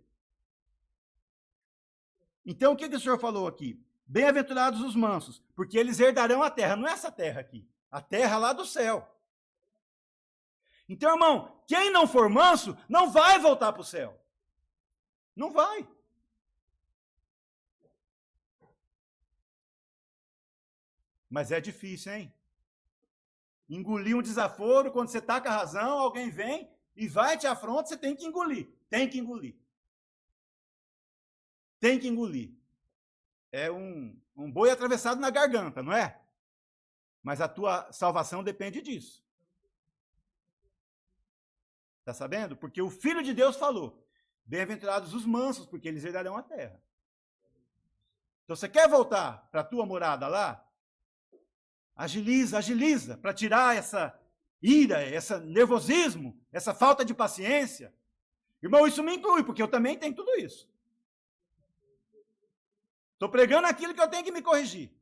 Então, o que o Senhor falou aqui? Bem-aventurados os mansos, porque eles herdarão a terra. Não é essa terra aqui, a terra lá do céu. Então, irmão, quem não for manso, não vai voltar para o céu. Não vai. Mas é difícil, hein? Engolir um desaforo, quando você está com a razão, alguém vem e vai te afronta, você tem que engolir. Tem que engolir. Tem que engolir. É um boi atravessado na garganta, não é? Mas a tua salvação depende disso. Está sabendo? Porque o Filho de Deus falou, bem-aventurados os mansos, porque eles herdarão a terra. Então, você quer voltar para a tua morada lá? Agiliza, agiliza, para tirar essa ira, esse nervosismo, essa falta de paciência. Irmão, isso me inclui, porque eu também tenho tudo isso. Estou pregando aquilo que eu tenho que me corrigir.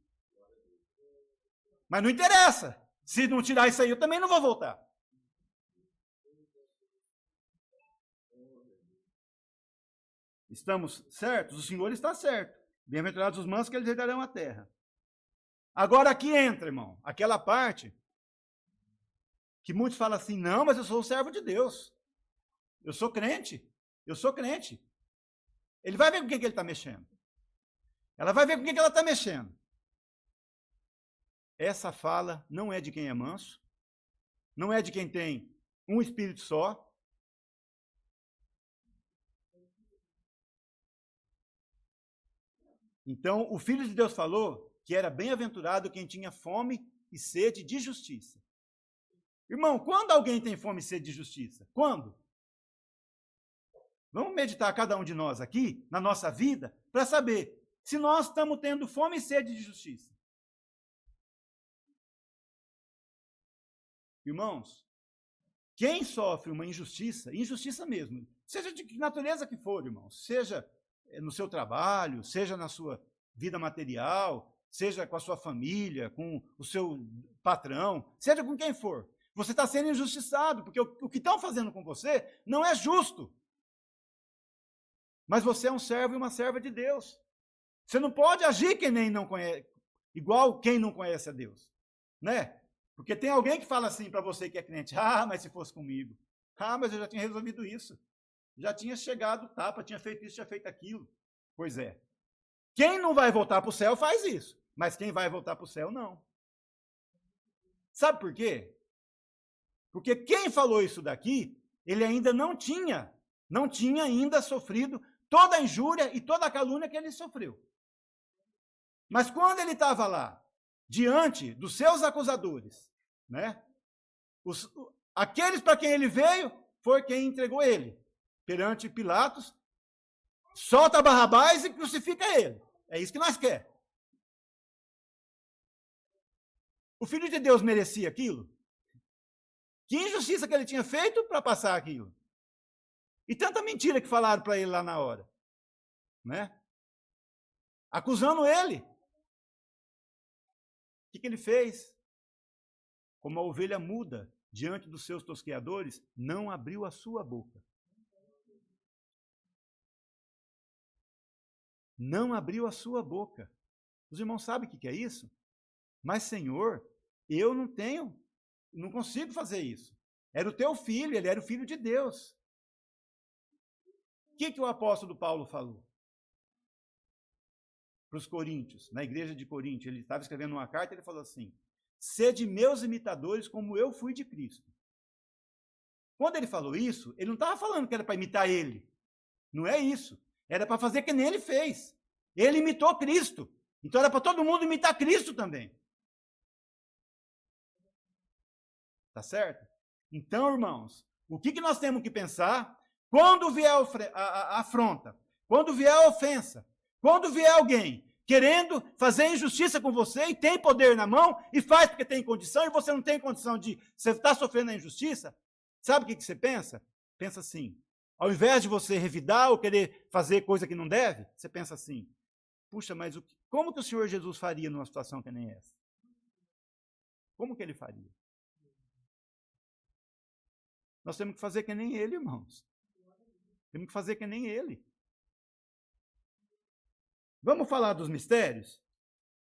Mas não interessa. Se não tirar isso aí, eu também não vou voltar. Estamos certos? O Senhor está certo. Bem-aventurados os mansos, que eles herdarão a terra. Agora aqui entra, irmão, aquela parte que muitos falam assim, não, mas eu sou o servo de Deus. Eu sou crente. Eu sou crente. Ele vai ver com quem que ele está mexendo. Ela vai ver com quem que ela está mexendo. Essa fala não é de quem é manso, não é de quem tem um espírito só. Então, o Filho de Deus falou que era bem-aventurado quem tinha fome e sede de justiça. Irmão, quando alguém tem fome e sede de justiça? Quando? Vamos meditar cada um de nós aqui, na nossa vida, para saber se nós estamos tendo fome e sede de justiça. Irmãos, quem sofre uma injustiça, injustiça mesmo, seja de que natureza que for, irmãos, seja no seu trabalho, seja na sua vida material, seja com a sua família, com o seu patrão, seja com quem for, você está sendo injustiçado, porque o que estão fazendo com você não é justo. Mas você é um servo e uma serva de Deus. Você não pode agir que nem não conhece, igual quem não conhece a Deus, né? Porque tem alguém que fala assim para você que é crente, mas se fosse comigo, mas eu já tinha resolvido isso, já tinha chegado, tinha feito isso, tinha feito aquilo. Pois é. Quem não vai voltar para o céu faz isso, mas quem vai voltar para o céu, não. Sabe por quê? Porque quem falou isso daqui, ele ainda não tinha ainda sofrido toda a injúria e toda a calúnia que ele sofreu. Mas quando ele estava lá, diante dos seus acusadores, né? Aqueles para quem ele veio, foi quem entregou ele. Perante Pilatos, solta Barrabás e crucifica ele. É isso que nós queremos. O Filho de Deus merecia aquilo? Que injustiça que ele tinha feito para passar aquilo? E tanta mentira que falaram para ele lá na hora, né? Acusando ele. O que ele fez? Como a ovelha muda diante dos seus tosqueadores, não abriu a sua boca. Não abriu a sua boca. Os irmãos sabem o que é isso? Mas, Senhor, eu não consigo fazer isso. Era o teu filho, ele era o filho de Deus. O que o apóstolo Paulo falou para os coríntios, na igreja de Corinto? Ele estava escrevendo uma carta, ele falou assim, sede meus imitadores como eu fui de Cristo. Quando ele falou isso, ele não estava falando que era para imitar ele. Não é isso. Era para fazer que nem ele fez. Ele imitou Cristo. Então era para todo mundo imitar Cristo também. Tá certo? Então, irmãos, o que nós temos que pensar quando vier a afronta, quando vier a ofensa, quando vier alguém querendo fazer injustiça com você e tem poder na mão e faz porque tem condição e você não tem condição de... Você está sofrendo a injustiça? Sabe o que você pensa? Pensa assim, ao invés de você revidar ou querer fazer coisa que não deve, você pensa assim, puxa, mas como que o Senhor Jesus faria numa situação que nem essa? Como que ele faria? Nós temos que fazer que nem ele, irmãos. Temos que fazer que nem ele. Vamos falar dos mistérios?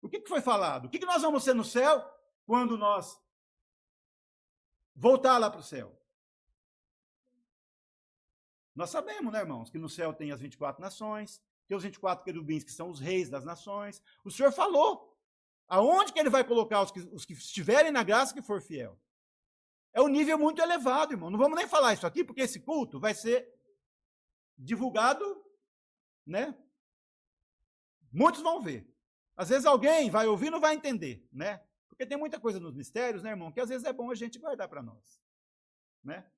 O que foi falado? O que nós vamos ser no céu quando nós voltar lá para o céu? Nós sabemos, né, irmãos, que no céu tem as 24 nações, tem os 24 querubins que são os reis das nações. O Senhor falou aonde que ele vai colocar os que estiverem na graça que for fiel. É um nível muito elevado, irmão. Não vamos nem falar isso aqui, porque esse culto vai ser divulgado, né? Muitos vão ver. Às vezes alguém vai ouvir e não vai entender, né? Porque tem muita coisa nos mistérios, né, irmão, que às vezes é bom a gente guardar para nós, né?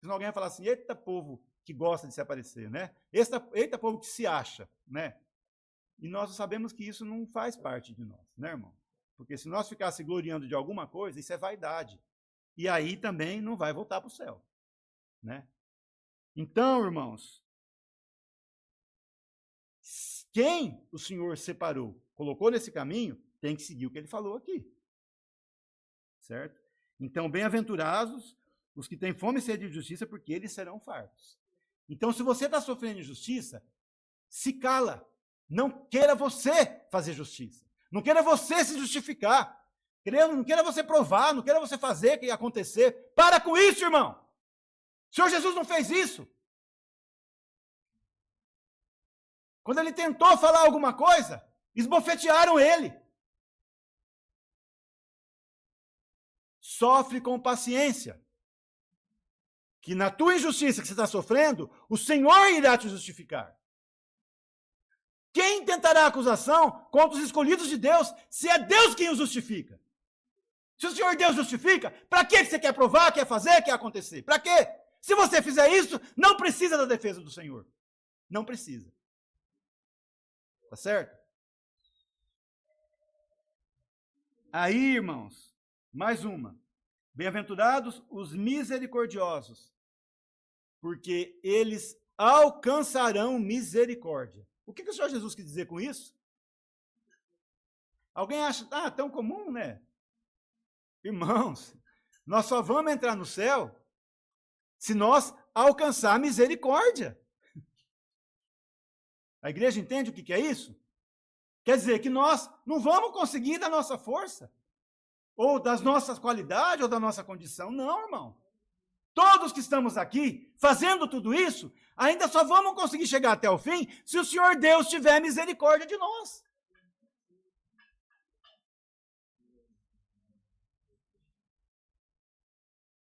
Senão alguém vai falar assim, eita povo que gosta de se aparecer, né? Eita povo que se acha, né? E nós sabemos que isso não faz parte de nós, né, irmão? Porque se nós ficasse gloriando de alguma coisa, isso é vaidade. E aí também não vai voltar para o céu, né? Então, irmãos, quem o Senhor separou, colocou nesse caminho, tem que seguir o que ele falou aqui. Certo? Então, bem-aventurados os que têm fome e sede de justiça, porque eles serão fartos. Então, se você está sofrendo injustiça, se cala. Não queira você fazer justiça. Não queira você se justificar. Não queira você provar, não queira você fazer o que ia acontecer. Para com isso, irmão. O Senhor Jesus não fez isso. Quando ele tentou falar alguma coisa, esbofetearam ele. Sofre com paciência. Que na tua injustiça que você está sofrendo, o Senhor irá te justificar. Quem tentará acusação contra os escolhidos de Deus, se é Deus quem os justifica? Se o Senhor Deus justifica, para que você quer provar, quer fazer, quer acontecer? Para quê? Se você fizer isso, não precisa da defesa do Senhor. Não precisa. Tá certo? Aí, irmãos, mais uma. Bem-aventurados os misericordiosos, porque eles alcançarão misericórdia. O que o Senhor Jesus quis dizer com isso? Alguém acha, tão comum, né? Irmãos, nós só vamos entrar no céu se nós alcançar misericórdia. A igreja entende o que é isso? Quer dizer que nós não vamos conseguir da nossa força, ou das nossas qualidades, ou da nossa condição. Não, irmão. Todos que estamos aqui, fazendo tudo isso, ainda só vamos conseguir chegar até o fim se o Senhor Deus tiver misericórdia de nós.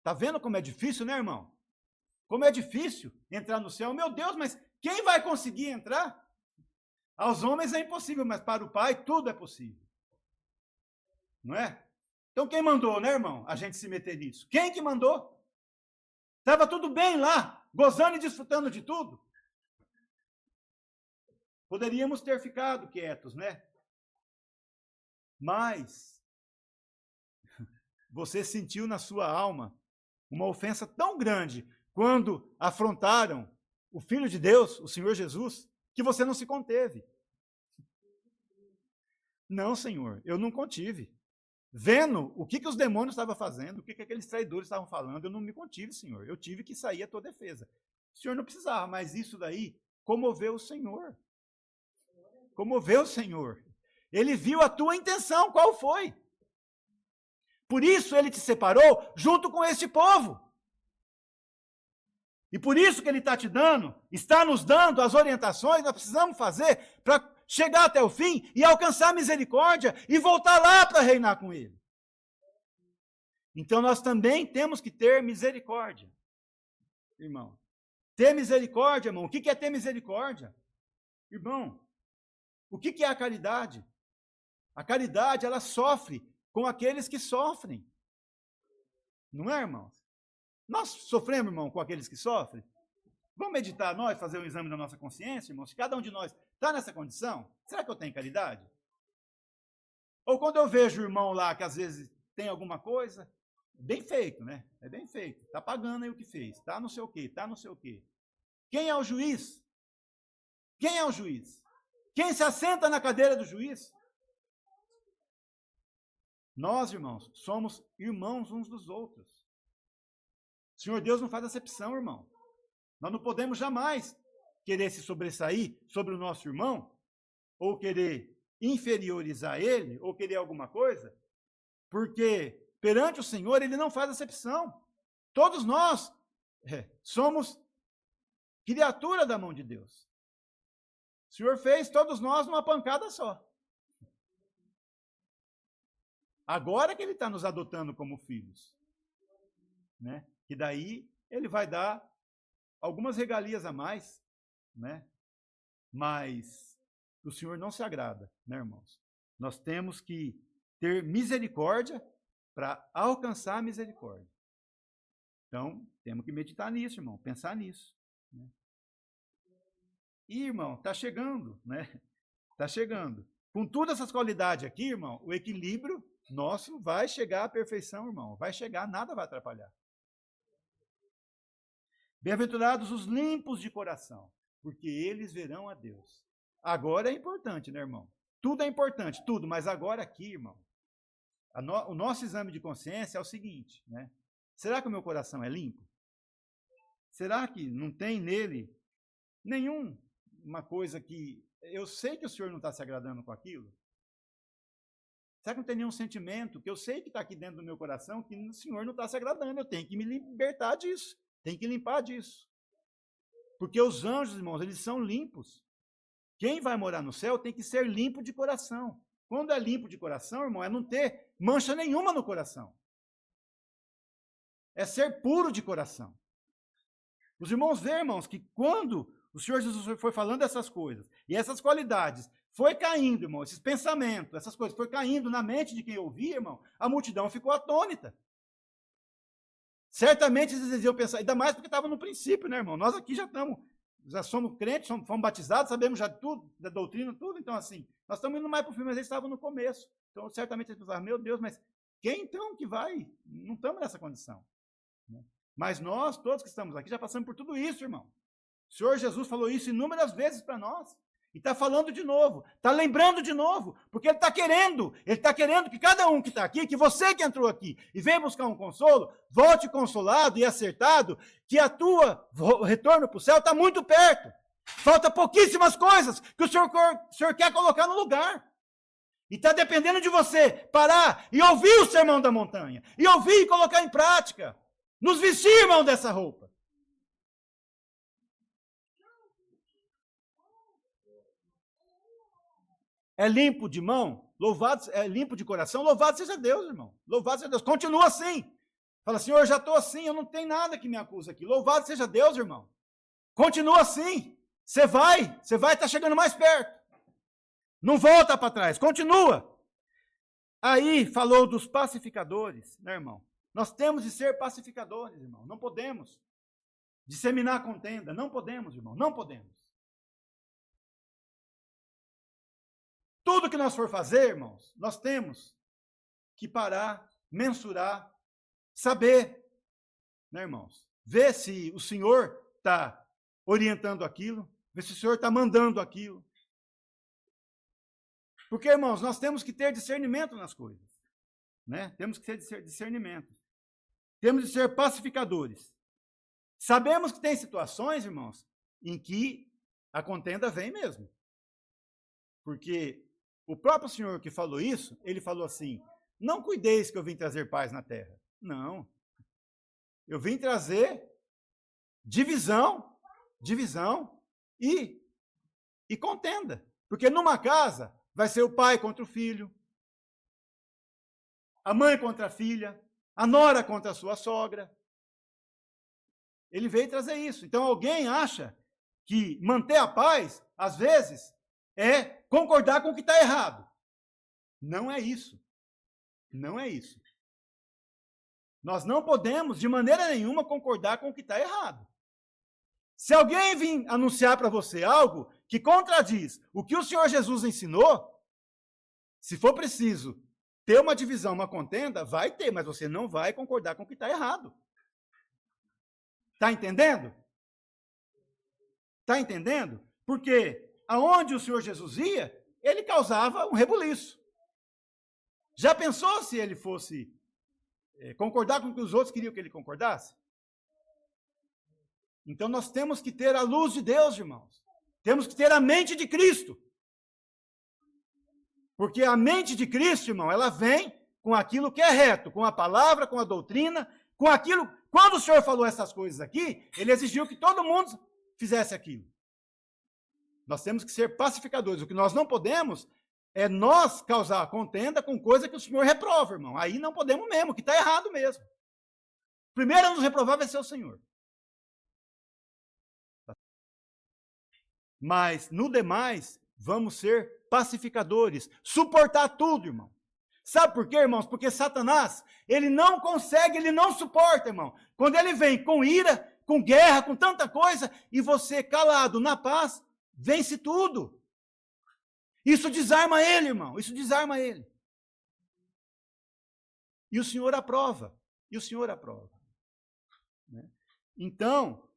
Tá vendo como é difícil, né, irmão? Como é difícil entrar no céu. Meu Deus, mas quem vai conseguir entrar? Aos homens é impossível, mas para o Pai tudo é possível. Não é? Então quem mandou, né, irmão, a gente se meter nisso? Quem que mandou? Estava tudo bem lá, gozando e desfrutando de tudo. Poderíamos ter ficado quietos, né? Mas você sentiu na sua alma uma ofensa tão grande quando afrontaram o Filho de Deus, o Senhor Jesus, que você não se conteve. Não, Senhor, eu não contive. Vendo o que os demônios estavam fazendo, o que aqueles traidores estavam falando, eu não me contive, Senhor. Eu tive que sair à tua defesa. O Senhor não precisava, mas isso daí comoveu o Senhor. Comoveu o Senhor. Ele viu a tua intenção, qual foi? Por isso ele te separou junto com este povo. E por isso que ele está nos dando as orientações que nós precisamos fazer para chegar até o fim e alcançar misericórdia e voltar lá para reinar com ele. Então nós também temos que ter misericórdia, irmão. Ter misericórdia, irmão. O que é ter misericórdia? Irmão, o que é a caridade? A caridade, ela sofre com aqueles que sofrem. Não é, irmãos? Nós sofremos, irmão, com aqueles que sofrem? Vamos meditar nós, fazer um exame da nossa consciência, irmãos? Se cada um de nós está nessa condição, será que eu tenho caridade? Ou quando eu vejo o irmão lá, que às vezes tem alguma coisa, bem feito, né? É bem feito. Está pagando aí o que fez. Está não sei o quê, está não sei o quê. Quem é o juiz? Quem é o juiz? Quem se assenta na cadeira do juiz? Nós, irmãos, somos irmãos uns dos outros. O Senhor Deus não faz acepção, irmão. Nós não podemos jamais querer se sobressair sobre o nosso irmão, ou querer inferiorizar ele, ou querer alguma coisa, porque perante o Senhor ele não faz acepção. Todos nós somos criatura da mão de Deus. O Senhor fez todos nós numa pancada só. Agora que ele está nos adotando como filhos, né? Que daí ele vai dar algumas regalias a mais, né? Mas o Senhor não se agrada, né, irmãos? Nós temos que ter misericórdia para alcançar a misericórdia. Então, temos que meditar nisso, irmão, pensar nisso. Né? E, irmão, está chegando, né? Está chegando. Com todas essas qualidades aqui, irmão, o equilíbrio nosso vai chegar à perfeição, irmão. Vai chegar, nada vai atrapalhar. Bem-aventurados os limpos de coração, porque eles verão a Deus. Agora é importante, né, irmão? Tudo é importante, tudo, mas agora aqui, irmão, o nosso exame de consciência é o seguinte, né? Será que o meu coração é limpo? Será que não tem nele nenhuma coisa que eu sei que o Senhor não está se agradando com aquilo? Será que não tem nenhum sentimento que eu sei que está aqui dentro do meu coração que o Senhor não está se agradando? Eu tenho que me libertar disso, tenho que limpar disso. Porque os anjos, irmãos, eles são limpos. Quem vai morar no céu tem que ser limpo de coração. Quando é limpo de coração, irmão, é não ter mancha nenhuma no coração. É ser puro de coração. Os irmãos veem, irmãos, que quando o Senhor Jesus foi falando essas coisas, e essas qualidades foi caindo, irmão, esses pensamentos, essas coisas foi caindo na mente de quem ouvia, irmão, a multidão ficou atônita. Certamente eles iam pensar, ainda mais porque estava no princípio, né, irmão? Nós aqui já somos crentes, fomos batizados, sabemos já tudo, da doutrina, tudo, então assim, nós estamos indo mais para o fim, mas eles estavam no começo. Então, certamente eles pensaram, meu Deus, mas quem então que vai? Não estamos nessa condição. Mas nós, todos que estamos aqui, já passamos por tudo isso, irmão. O Senhor Jesus falou isso inúmeras vezes para nós. E está falando de novo, está lembrando de novo, porque Ele está querendo que cada um que está aqui, que você que entrou aqui e veio buscar um consolo, volte consolado e acertado, que o retorno para o céu está muito perto. Falta pouquíssimas coisas que o Senhor quer colocar no lugar. E está dependendo de você parar e ouvir o sermão da montanha, e ouvir e colocar em prática. Nos vestir, irmão, dessa roupa. É limpo de mão, é limpo de coração, louvado seja Deus, irmão. Louvado seja Deus. Continua assim. Fala, Senhor, eu já estou assim, eu não tenho nada que me acusa aqui. Louvado seja Deus, irmão. Continua assim. Você vai estar chegando mais perto. Não volta para trás, continua. Aí falou dos pacificadores, né, irmão? Nós temos de ser pacificadores, irmão. Não podemos disseminar contenda. Não podemos, irmão. Não podemos. Tudo que nós for fazer, irmãos, nós temos que parar, mensurar, saber, né, irmãos? Ver se o Senhor está orientando aquilo, ver se o Senhor está mandando aquilo. Porque, irmãos, nós temos que ter discernimento nas coisas. Né? Temos que ter discernimento. Temos de ser pacificadores. Sabemos que tem situações, irmãos, em que a contenda vem mesmo. Porque o próprio Senhor que falou isso, ele falou assim, não cuideis que eu vim trazer paz na terra. Não. Eu vim trazer divisão e contenda. Porque numa casa vai ser o pai contra o filho, a mãe contra a filha, a nora contra a sua sogra. Ele veio trazer isso. Então alguém acha que manter a paz, às vezes, é concordar com o que está errado. Não é isso. Não é isso. Nós não podemos, de maneira nenhuma, concordar com o que está errado. Se alguém vir anunciar para você algo que contradiz o que o Senhor Jesus ensinou, se for preciso ter uma divisão, uma contenda, vai ter, mas você não vai concordar com o que está errado. Está entendendo? Está entendendo? Porque aonde o Senhor Jesus ia, ele causava um rebuliço. Já pensou se ele fosse concordar com o que os outros queriam que ele concordasse? Então nós temos que ter a luz de Deus, irmãos. Temos que ter a mente de Cristo. Porque a mente de Cristo, irmão, ela vem com aquilo que é reto, com a palavra, com a doutrina, com aquilo. Quando o Senhor falou essas coisas aqui, ele exigiu que todo mundo fizesse aquilo. Nós temos que ser pacificadores. O que nós não podemos é nós causar contenda com coisa que o Senhor reprova, irmão. Aí não podemos mesmo, que está errado mesmo. Primeiro a nos reprovar vai ser o Senhor. Mas, no demais, vamos ser pacificadores. Suportar tudo, irmão. Sabe por quê, irmãos? Porque Satanás, ele não consegue, ele não suporta, irmão. Quando ele vem com ira, com guerra, com tanta coisa, e você calado, na paz, vence tudo. Isso desarma ele, irmão, isso desarma ele. E o Senhor aprova, né? Então,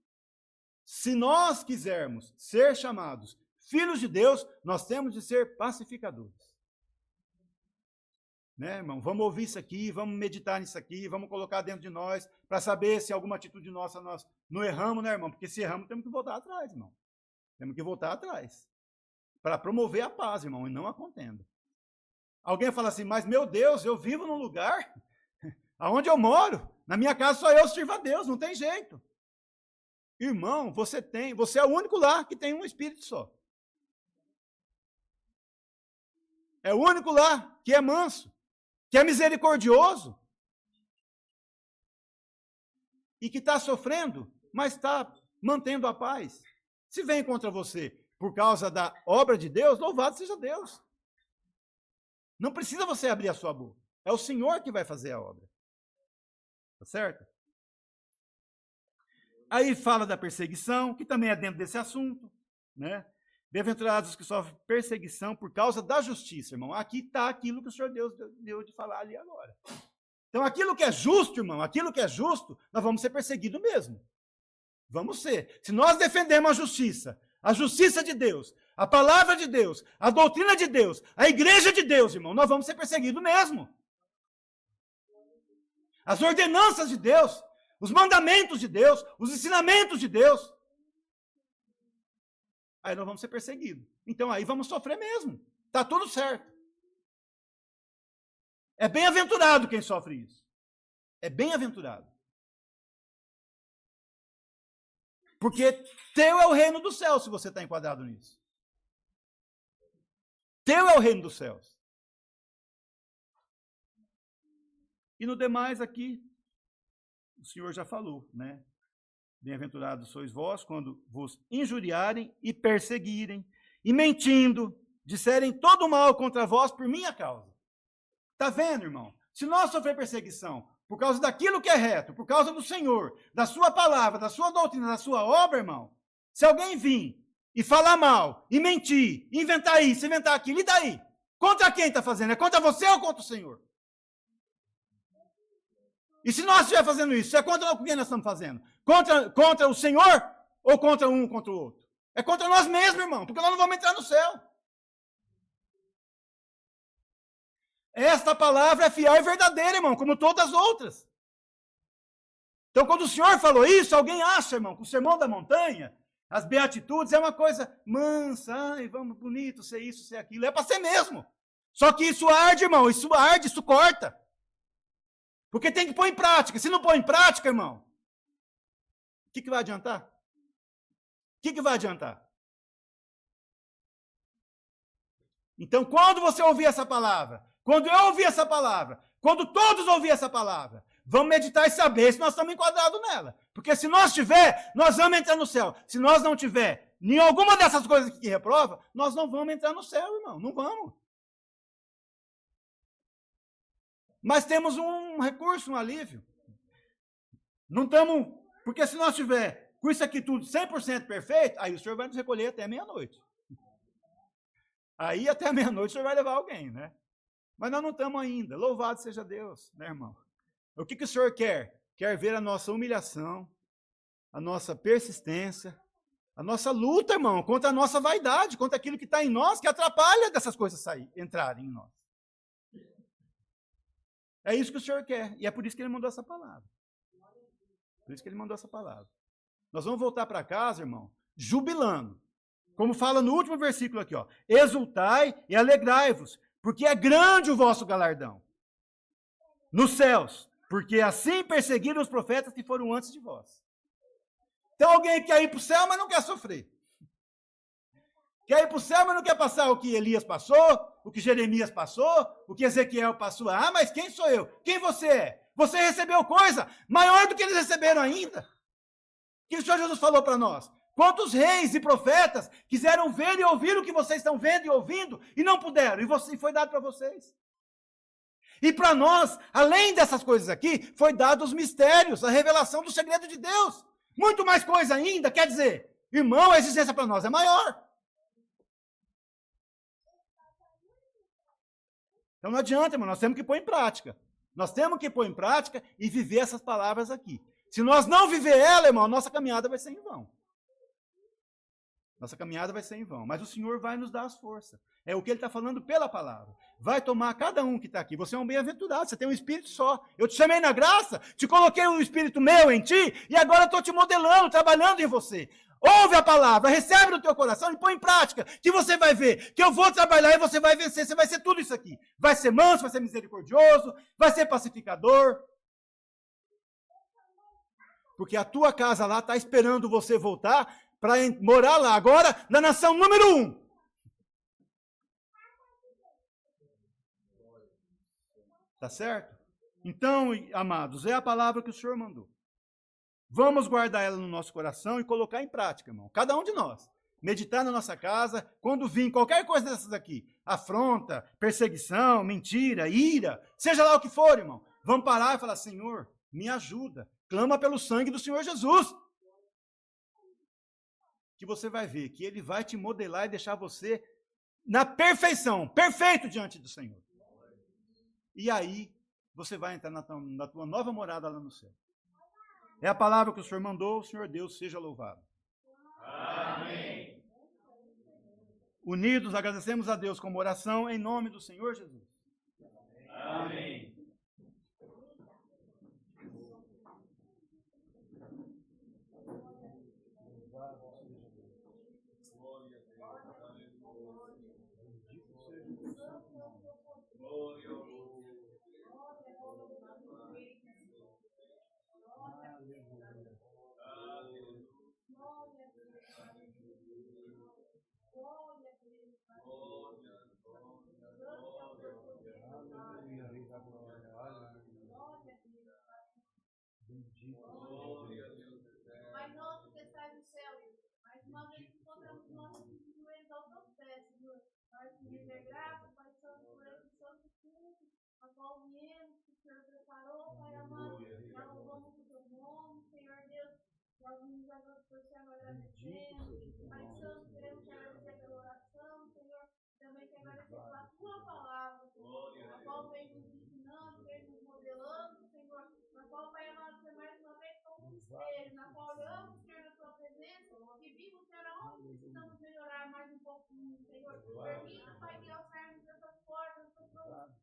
se nós quisermos ser chamados filhos de Deus, nós temos de ser pacificadores. Né, irmão? Vamos ouvir isso aqui, vamos meditar nisso aqui, vamos colocar dentro de nós, para saber se alguma atitude nossa nós não erramos, né, irmão? Porque se erramos, temos que voltar atrás, irmão. Temos que voltar atrás. Para promover a paz, irmão, e não a contenda. Alguém fala assim, mas meu Deus, eu vivo num lugar onde eu moro, na minha casa só eu sirvo a Deus, não tem jeito. Irmão, você é o único lá que tem um espírito só. É o único lá que é manso, que é misericordioso, e que está sofrendo, mas está mantendo a paz. Se vem contra você por causa da obra de Deus, louvado seja Deus. Não precisa você abrir a sua boca. É o Senhor que vai fazer a obra. Tá certo? Aí fala da perseguição, que também é dentro desse assunto, né? Bem-aventurados os que sofrem perseguição por causa da justiça, irmão. Aqui está aquilo que o Senhor Deus deu de falar ali agora. Então, aquilo que é justo, irmão, aquilo que é justo, nós vamos ser perseguidos mesmo. Vamos ser. Se nós defendemos a justiça de Deus, a palavra de Deus, a doutrina de Deus, a igreja de Deus, irmão, nós vamos ser perseguidos mesmo. As ordenanças de Deus, os mandamentos de Deus, os ensinamentos de Deus. Aí nós vamos ser perseguidos. Então aí vamos sofrer mesmo. Está tudo certo. É bem-aventurado quem sofre isso. É bem-aventurado. Porque teu é o reino dos céus, se você está enquadrado nisso. Teu é o reino dos céus. E no demais aqui, o Senhor já falou, né? Bem-aventurados sois vós quando vos injuriarem e perseguirem, e mentindo, disserem todo mal contra vós por minha causa. Está vendo, irmão? Se nós sofrer perseguição por causa daquilo que é reto, por causa do Senhor, da sua palavra, da sua doutrina, da sua obra, irmão, se alguém vir e falar mal, e mentir, inventar isso, inventar aquilo, e daí? Contra quem está fazendo? É contra você ou contra o Senhor? E se nós estivermos fazendo isso, é contra quem nós estamos fazendo? Contra o Senhor ou contra um contra o outro? É contra nós mesmos, irmão, porque nós não vamos entrar no céu. Esta palavra é fiel e verdadeira, irmão, como todas as outras. Então, quando o Senhor falou isso, alguém acha, irmão, que o sermão da montanha, as beatitudes, é uma coisa mansa, ai, vamos, bonito, ser isso, ser aquilo. É para ser mesmo. Só que isso arde, irmão, isso arde, isso corta. Porque tem que pôr em prática. Se não pôr em prática, irmão, o que vai adiantar? O que vai adiantar? Então, quando você ouvir essa palavra, quando eu ouvir essa palavra, quando todos ouvir essa palavra, vamos meditar e saber se nós estamos enquadrados nela. Porque se nós tiver, nós vamos entrar no céu. Se nós não tiver em alguma dessas coisas que reprova, nós não vamos entrar no céu, irmão. Não vamos. Mas temos um recurso, um alívio. Não estamos... Porque se nós tiver com isso aqui tudo 100% perfeito, aí o Senhor vai nos recolher até meia-noite. Aí até meia-noite o Senhor vai levar alguém, né? Mas nós não estamos ainda. Louvado seja Deus, né, irmão? O que o Senhor quer? Quer ver a nossa humilhação, a nossa persistência, a nossa luta, irmão, contra a nossa vaidade, contra aquilo que está em nós, que atrapalha dessas coisas entrarem em nós. É isso que o Senhor quer, e é por isso que Ele mandou essa palavra. Por isso que Ele mandou essa palavra. Nós vamos voltar para casa, irmão, jubilando. Como fala no último versículo aqui, ó. Exultai e alegrai-vos, porque é grande o vosso galardão nos céus, porque assim perseguiram os profetas que foram antes de vós. Então alguém quer ir para o céu, mas não quer sofrer. Quer ir para o céu, mas não quer passar o que Elias passou, o que Jeremias passou, o que Ezequiel passou. Ah, mas quem sou eu? Quem você é? Você recebeu coisa maior do que eles receberam ainda. O que o Senhor Jesus falou para nós? Quantos reis e profetas quiseram ver e ouvir o que vocês estão vendo e ouvindo e não puderam, e foi dado para vocês. E para nós, além dessas coisas aqui, foi dado os mistérios, a revelação do segredo de Deus. Muito mais coisa ainda, quer dizer, irmão, a existência para nós é maior. Então não adianta, irmão, nós temos que pôr em prática. Nós temos que pôr em prática e viver essas palavras aqui. Se nós não viver ela, irmão, nossa caminhada vai ser em vão. Nossa caminhada vai ser em vão. Mas o Senhor vai nos dar as forças. É o que Ele está falando pela palavra. Vai tomar cada um que está aqui. Você é um bem-aventurado, você tem um espírito só. Eu te chamei na graça, te coloquei um espírito meu em ti, e agora estou te modelando, trabalhando em você. Ouve a palavra, recebe no teu coração e põe em prática, que você vai ver, que eu vou trabalhar e você vai vencer, você vai ser tudo isso aqui. Vai ser manso, vai ser misericordioso, vai ser pacificador. Porque a tua casa lá está esperando você voltar para morar lá, agora na nação número 1. Tá certo? Então, amados, é a palavra que o Senhor mandou. Vamos guardar ela no nosso coração e colocar em prática, irmão. Cada um de nós. Meditar na nossa casa, quando vir qualquer coisa dessas aqui, afronta, perseguição, mentira, ira, seja lá o que for, irmão. Vamos parar e falar, Senhor, me ajuda. Clama pelo sangue do Senhor Jesus. Que você vai ver que Ele vai te modelar e deixar você na perfeição, perfeito diante do Senhor. E aí, você vai entrar na tua nova morada lá no céu. É a palavra que o Senhor mandou, o Senhor Deus seja louvado. Amém. Unidos, agradecemos a Deus com uma oração em nome do Senhor Jesus. Amém. Pai nosso que estás no céu, mais uma vez encontramos nossos joelhos aos teus pés, Senhor. Nós te render graça, Pai Santo, por esse santo culto, a qual viemos, que o Senhor preparou, Pai amado. Já louvamos o teu nome, Senhor Deus. Já ouvimos a voz por céu, agradecemos. Pai Santo, queremos te agradecer pela oração, Senhor. Também te agradecer pela tua palavra, Senhor, a qual vem nos ensinando, vem nos modelando, Senhor, na qual, Pai amado, você mais uma vez como um espelho, na qual olhamos, Senhor, na tua presença e vimos, Senhor, aonde precisamos melhorar mais um pouquinho, Senhor. Permita, Pai, que ao sairmos dessas portas, possamos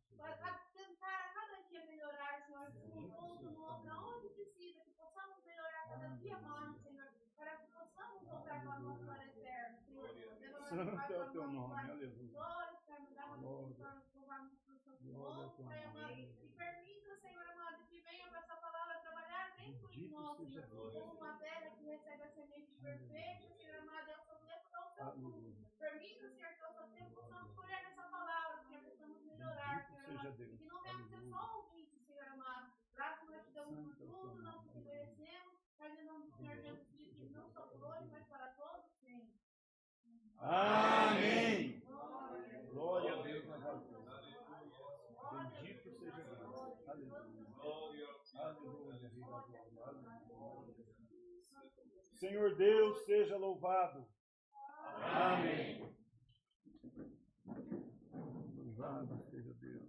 tentar a cada dia melhorar, Senhor, de um ponto no outro, aonde precisa, que possamos melhorar cada dia mais, Senhor, para que possamos voltar para a nossa glória eterna, Senhor. Santo é o teu nome, aleluia. Glória, Senhor, me dá uma vitória, louvarmos por santo nome, Pai amado. E permita, Senhor amado, que venha com essa palavra trabalhar dentro de nós, Senhor, como uma terra que recebe a semente perfeita, Senhor amado, é o seu tempo, é o seu fruto. Permita, Senhor, que ao seu tempo possamos colher essa palavra, Senhor, possamos melhorar, Senhor amado, e que não venhamos ser só ouvintes, Senhor amado. Graças nós te damos por tudo, não porque merecemos, mas em nome do Senhor Jesus Cristo, não só por hoje, mas para todos sempre. Amém. Glória a Deus nas alturas. Bendito seja Deus. Aleluia. Senhor Deus, seja louvado. Amém. Louvado seja Deus.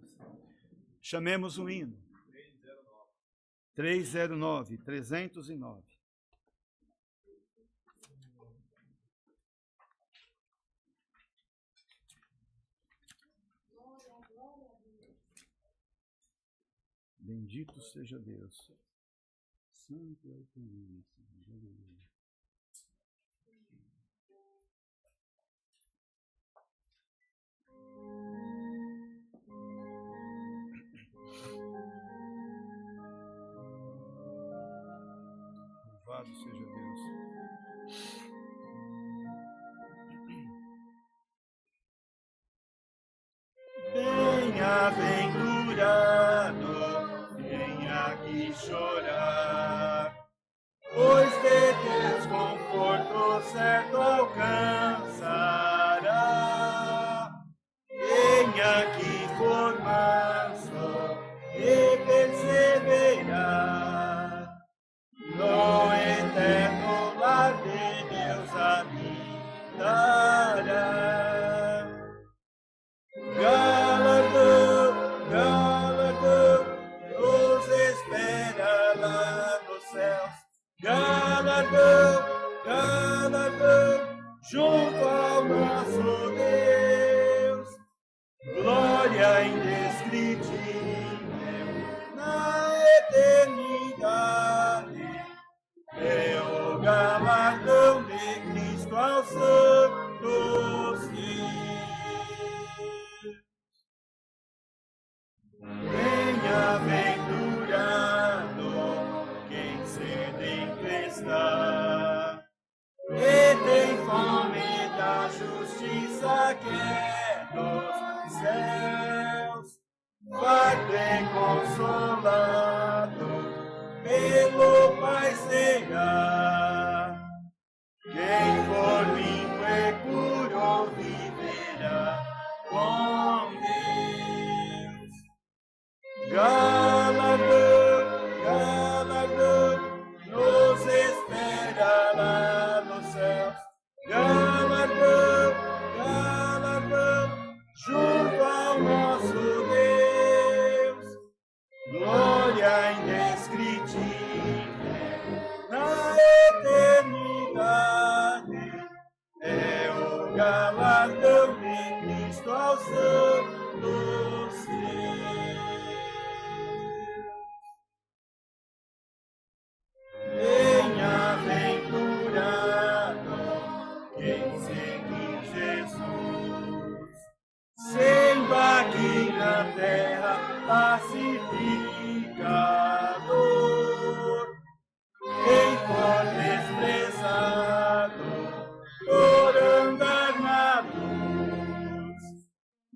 Chamemos o hino. 309. Bendito seja Deus. Santo é o teu nome, Senhor. Aleluia. Louvado seja Deus. Bem-aventurado, vem aqui chorar, pois de Deus conforto certo alcançará. Vem aqui for manso, justiça que é dos céus, farto e consolado pelo Pai será. Quem for limpo e puro viverá com Deus. Galardão, galardão, nos espera lá nos céus. Galardão, galardão, junto ao nosso Deus. Glória indescritível na eternidade. É o galardão de Cristo aos santos seus. Bem-aventurado quem segue Jesus, sendo aqui na terra pacificador. Quem for desprezado por andar na luz,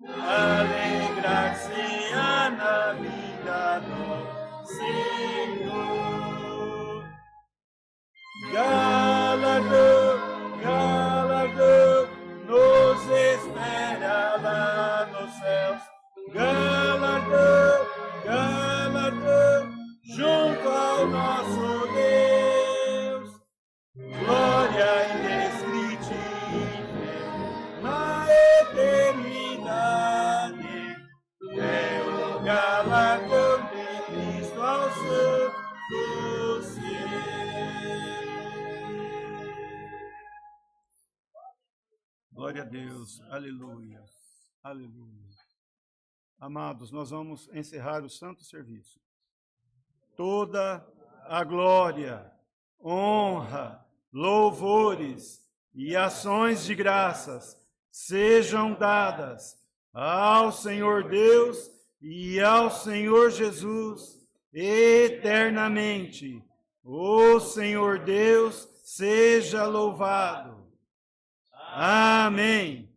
alegrar-se-á na vida do Senhor. Galardão, galardão, nos espera lá nos céus. Galardão, galardão, junto ao nosso Deus. Glória indescritível na eternidade. É o galardão de Cristo aos santos seus. Glória a Deus, aleluia, aleluia. Amados, nós vamos encerrar o santo serviço. Toda a glória, honra, louvores e ações de graças sejam dadas ao Senhor Deus e ao Senhor Jesus eternamente. O Senhor Deus seja louvado. Amém.